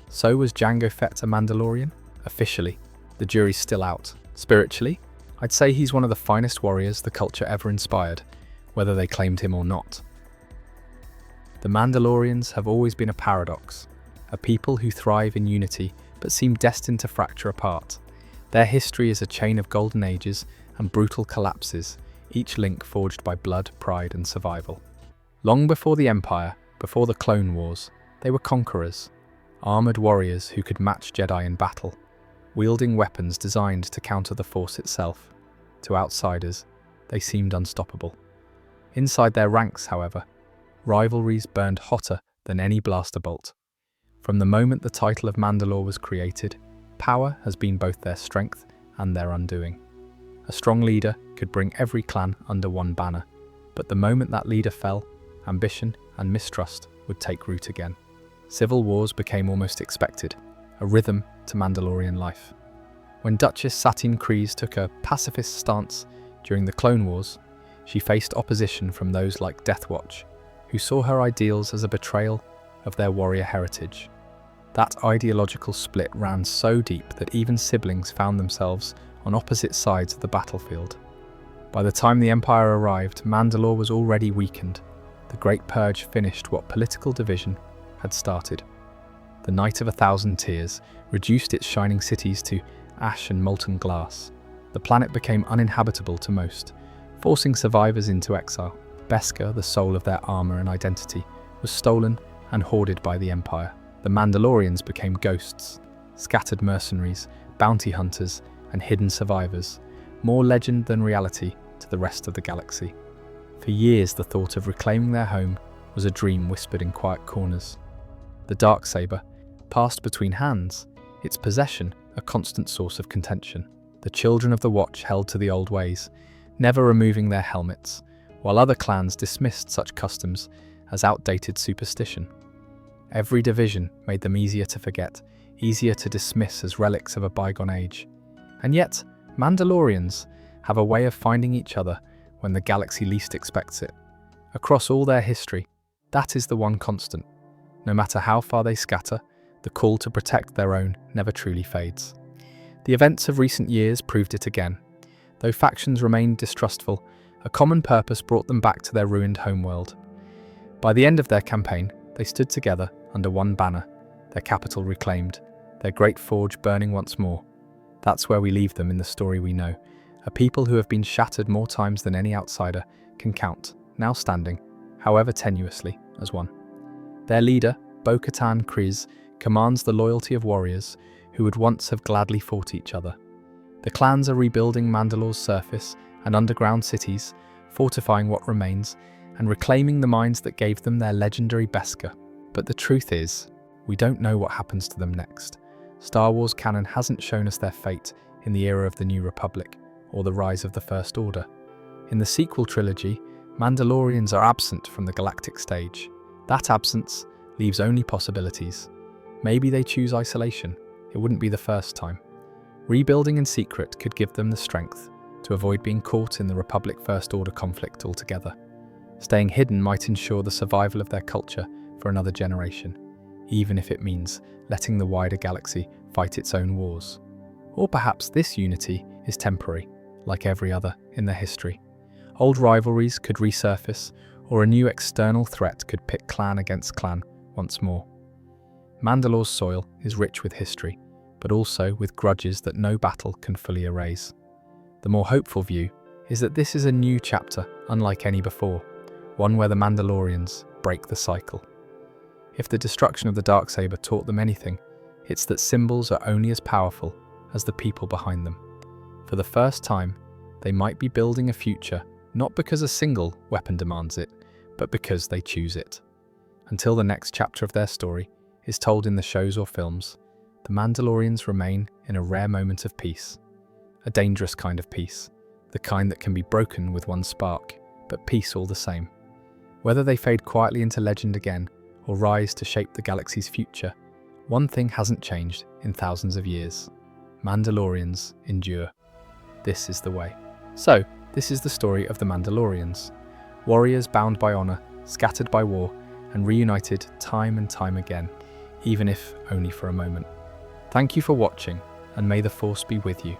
So was Jango Fett a Mandalorian? Officially, the jury's still out. Spiritually, I'd say he's one of the finest warriors the culture ever inspired, whether they claimed him or not. The Mandalorians have always been a paradox, a people who thrive in unity but seem destined to fracture apart. Their history is a chain of golden ages and brutal collapses, each link forged by blood, pride, and survival. Long before the Empire, before the Clone Wars, they were conquerors, armored warriors who could match Jedi in battle, wielding weapons designed to counter the Force itself. To outsiders, they seemed unstoppable. Inside their ranks, however, rivalries burned hotter than any blaster bolt. From the moment the title of Mandalore was created, power has been both their strength and their undoing. A strong leader could bring every clan under one banner, but the moment that leader fell, ambition and mistrust would take root again. Civil wars became almost expected, a rhythm to Mandalorian life. When Duchess Katan Kryze took a pacifist stance during the Clone Wars, she faced opposition from those like Death Watch, who saw her ideals as a betrayal of their warrior heritage. That ideological split ran so deep that even siblings found themselves on opposite sides of the battlefield. By the time the Empire arrived, Mandalore was already weakened. The Great Purge finished what political division had started. The Night of 1,000 Tears reduced its shining cities to ash and molten glass. The planet became uninhabitable to most, forcing survivors into exile. Beskar, the soul of their armor and identity, was stolen and hoarded by the Empire. The Mandalorians became ghosts, scattered mercenaries, bounty hunters, and hidden survivors, more legend than reality to the rest of the galaxy. For years, the thought of reclaiming their home was a dream whispered in quiet corners. The darksaber passed between hands, its possession a constant source of contention. The children of the Watch held to the old ways, never removing their helmets, while other clans dismissed such customs as outdated superstition. Every division made them easier to forget, easier to dismiss as relics of a bygone age. And yet, Mandalorians have a way of finding each other when the galaxy least expects it. Across all their history, that is the one constant. No matter how far they scatter, the call to protect their own never truly fades. The events of recent years proved it again. Though factions remained distrustful, a common purpose brought them back to their ruined homeworld. By the end of their campaign, they stood together under one banner, their capital reclaimed, their great forge burning once more. That's where we leave them in the story we know, a people who have been shattered more times than any outsider can count, now standing, however tenuously, as one. Their leader, Katan Kryze, commands the loyalty of warriors who would once have gladly fought each other. The clans are rebuilding Mandalore's surface and underground cities, fortifying what remains, and reclaiming the minds that gave them their legendary Beskar. But the truth is, we don't know what happens to them next. Star Wars canon hasn't shown us their fate in the era of the New Republic, or the rise of the First Order. In the sequel trilogy, Mandalorians are absent from the galactic stage. That absence leaves only possibilities. Maybe they choose isolation. It wouldn't be the first time. Rebuilding in secret could give them the strength to avoid being caught in the Republic First Order conflict altogether. Staying hidden might ensure the survival of their culture for another generation, even if it means letting the wider galaxy fight its own wars. Or perhaps this unity is temporary, like every other in their history. Old rivalries could resurface, or a new external threat could pit clan against clan once more. Mandalore's soil is rich with history, but also with grudges that no battle can fully erase. The more hopeful view is that this is a new chapter unlike any before, one where the Mandalorians break the cycle. If the destruction of the Darksaber taught them anything, it's that symbols are only as powerful as the people behind them. For the first time, they might be building a future not because a single weapon demands it, but because they choose it. Until the next chapter of their story is told in the shows or films, the Mandalorians remain in a rare moment of peace. A dangerous kind of peace, the kind that can be broken with one spark, but peace all the same. Whether they fade quietly into legend again, or rise to shape the galaxy's future, one thing hasn't changed in thousands of years. Mandalorians endure. This is the way. So, this is the story of the Mandalorians. Warriors bound by honor, scattered by war, and reunited time and time again, even if only for a moment. Thank you for watching, and may the Force be with you.